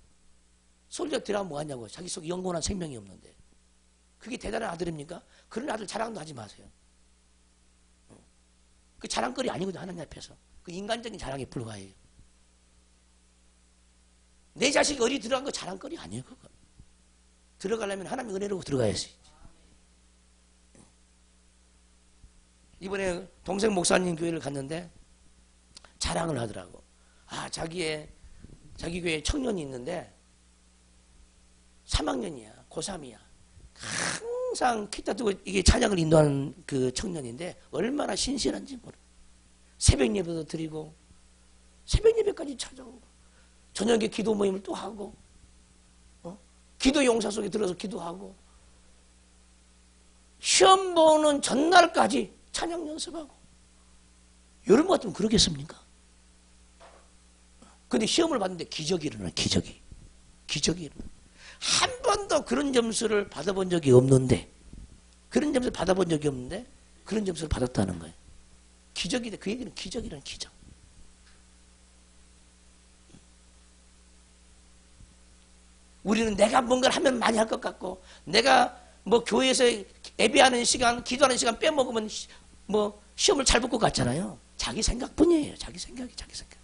솔저 들어가면 뭐하냐고. 자기 속에 영원한 생명이 없는데. 그게 대단한 아들입니까? 그런 아들 자랑도 하지 마세요. 그 자랑거리 아니거든, 하나님 앞에서. 그 인간적인 자랑에 불과해요. 내 자식이 어디 들어간 거 자랑거리 아니에요, 그거. 들어가려면 하나님의 은혜로 들어가야지. 이번에 동생 목사님 교회를 갔는데 자랑을 하더라고. 아, 자기 교회에 청년이 있는데 3학년이야. 고3이야. 항상 기타 두고 이게 찬양을 인도하는 그 청년인데 얼마나 신실한지 모르. 새벽 예배도 드리고 새벽 예배까지 찾아오고 저녁에 기도 모임을 또 하고 기도 용사 속에 들어서 기도하고 시험 보는 전날까지 찬양 연습하고 여러분 같으면 그러겠습니까? 근데 시험을 봤는데 기적이 일어나. 기적이 일어나. 한 번도 그런 점수를 받아본 적이 없는데 그런 점수를 받았다는 거예요. 기적이다. 그 얘기는 기적이라는 기적. 우리는 내가 뭔가를 하면 많이 할 것 같고 내가 뭐 교회에서 예배하는 시간, 기도하는 시간 빼먹으면 뭐 시험을 잘 볼 것 같잖아요. 자기 생각뿐이에요. 자기 생각.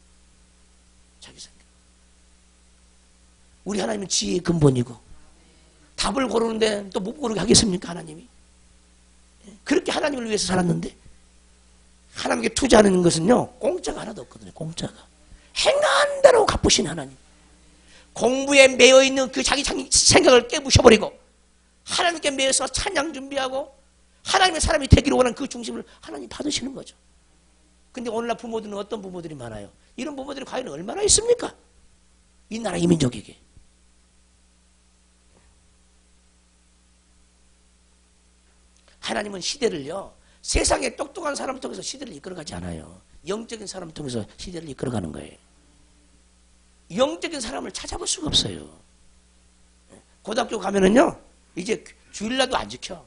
우리 하나님은 지혜의 근본이고 답을 고르는데 또 못 고르게 하겠습니까, 하나님이? 그렇게 하나님을 위해서 살았는데 하나님께 투자하는 것은요, 공짜가 하나도 없거든요. 공짜가. 행한 대로 갚으신 하나님. 공부에 매여있는 그 자기 생각을 깨부셔버리고 하나님께 매여서 찬양 준비하고 하나님의 사람이 되기를 원하는 그 중심을 하나님 받으시는 거죠. 근데 오늘날 부모들은 어떤 부모들이 많아요? 이런 부모들이 과연 얼마나 있습니까? 이 나라 이민족에게. 하나님은 시대를요, 세상에 똑똑한 사람을 통해서 시대를 이끌어가지 않아요. 영적인 사람을 통해서 시대를 이끌어가는 거예요. 영적인 사람을 찾아볼 수가 없어요. 고등학교 가면은요, 이제 주일날도 안 지켜.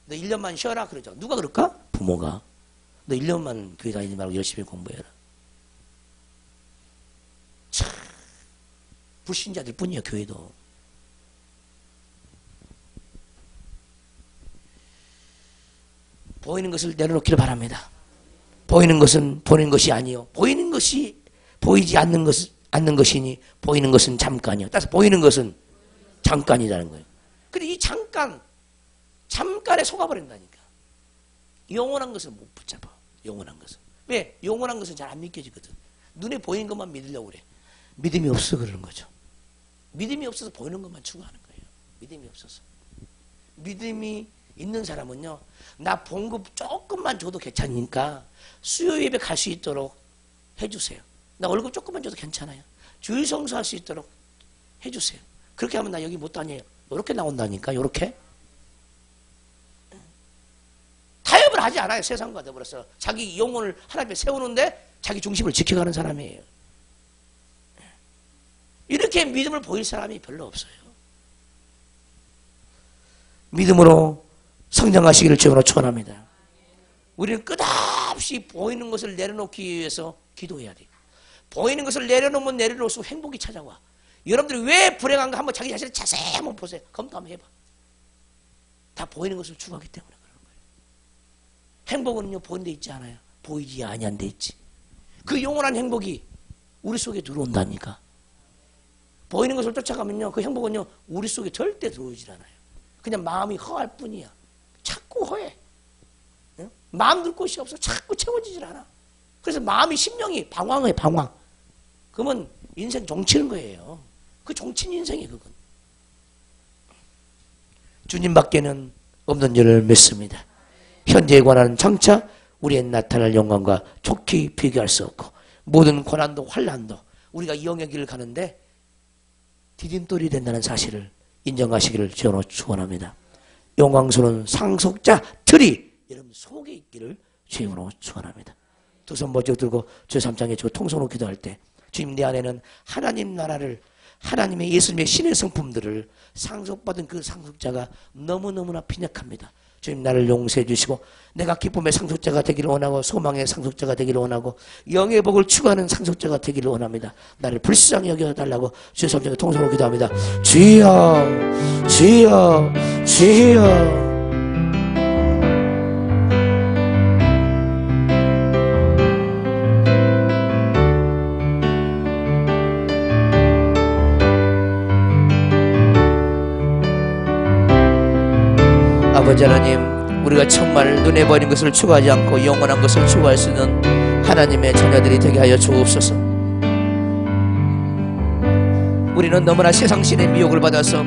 너 1년만 쉬어라 그러죠. 누가 그럴까? 부모가. 너 1년만 교회 다니지 말고 열심히 공부해라. 참, 불신자들 뿐이에요, 교회도. 보이는 것을 내려놓기를 바랍니다. 보이는 것은 보이는 것이 아니요. 보이는 것이 보이지 않는 것을 않는 것이니 보이는 것은 잠깐이요. 따라서 보이는 것은 잠깐이라는 거예요. 근데 이 잠깐에 속아버린다니까. 영원한 것을 못 붙잡아. 영원한 것은. 왜? 영원한 것은 잘 안 믿겨지거든. 눈에 보이는 것만 믿으려고 그래. 믿음이 없어 그러는 거죠. 믿음이 없어서 보이는 것만 추구하는 거예요. 믿음이 없어서. 믿음이 있는 사람은요, 나 봉급 조금만 줘도 괜찮으니까 수요 예배 갈 수 있도록 해주세요. 나 월급 조금만 줘도 괜찮아요. 주일 성수할 수 있도록 해주세요. 그렇게 하면 나 여기 못 다녀요. 이렇게 나온다니까. 이렇게 타협을 하지 않아요. 세상과 더불어서 자기 영혼을 하나님 앞에 세우는데 자기 중심을 지켜가는 사람이에요. 이렇게 믿음을 보일 사람이 별로 없어요. 믿음으로 성장하시기를 주님으로 축원합니다. 우리는 끝없이 보이는 것을 내려놓기 위해서 기도해야 돼요. 보이는 것을 내려놓으면 내려놓을수록 행복이 찾아와. 여러분들이 왜 불행한가 한번 자기 자신을 자세히 한번 보세요. 검토 한번 해봐. 다 보이는 것을 추구하기 때문에 그러는 거예요. 행복은요 보이는 데 있지 않아요. 보이지 아니한 데 있지. 그 영원한 행복이 우리 속에 들어온다니까. 보이는 것을 쫓아가면요 그 행복은요 우리 속에 절대 들어오질 않아요. 그냥 마음이 허할 뿐이야. 자꾸 허해. 응? 마음 둘 곳이 없어. 자꾸 채워지질 않아. 그래서 마음이 심령이 방황해. 방황. 그러면 인생 종치는 거예요. 그 종친 인생이 그건. 주님밖에는 없는 줄을 믿습니다. 현재에 관한 장차 우리의 나타날 영광과 좋게 비교할 수 없고 모든 고난도 환난도 우리가 이 영의 길을 가는데 디딤돌이 된다는 사실을 인정하시기를 주로 축원합니다. 영광스러운 상속자들이 여러분 속에 있기를 주님으로 축원합니다. 두 손 번쩍 들고 주 3장에 주 통성으로 기도할 때 주님 내 안에는 하나님 나라를 하나님의 예수님의 신의 성품들을 상속받은 그 상속자가 너무너무나 빈약합니다. 주님 나를 용서해 주시고 내가 기쁨의 상속자가 되기를 원하고 소망의 상속자가 되기를 원하고 영의 복을 추구하는 상속자가 되기를 원합니다. 나를 불쌍히 여겨달라고 주의 성령의 통성으로 기도합니다. 주여 주여 주여. 아버지 하나님, 우리가 정말 눈에 보이는 것을 추구하지 않고 영원한 것을 추구할 수 있는 하나님의 자녀들이 되게 하여 주옵소서. 우리는 너무나 세상신의 미혹을 받아서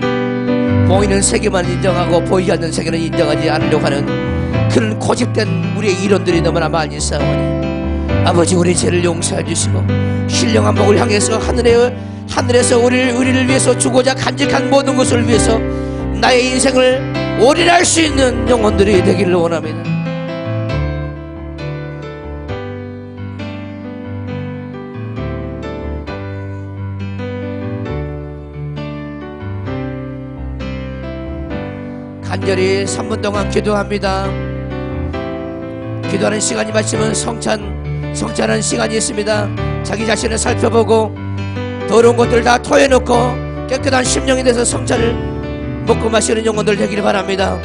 보이는 세계만 인정하고 보이지 않는 세계는 인정하지 않으려고 하는 그런 고집된 우리의 이론들이 너무나 많이 있사오니 아버지 우리 죄를 용서해 주시고 신령한 복을 향해서 하늘에서 우리를 위해서 주고자 간직한 모든 것을 위해서 나의 인생을 올인할 수 있는 영혼들이 되기를 원합니다. 간절히 3분 동안 기도합니다. 기도하는 시간이 마치면 성찬하는 시간이 있습니다. 자기 자신을 살펴보고 더러운 것들 다 토해놓고 깨끗한 심령이 돼서 성찬을 먹고 마시는 영혼들 되기를 바랍니다.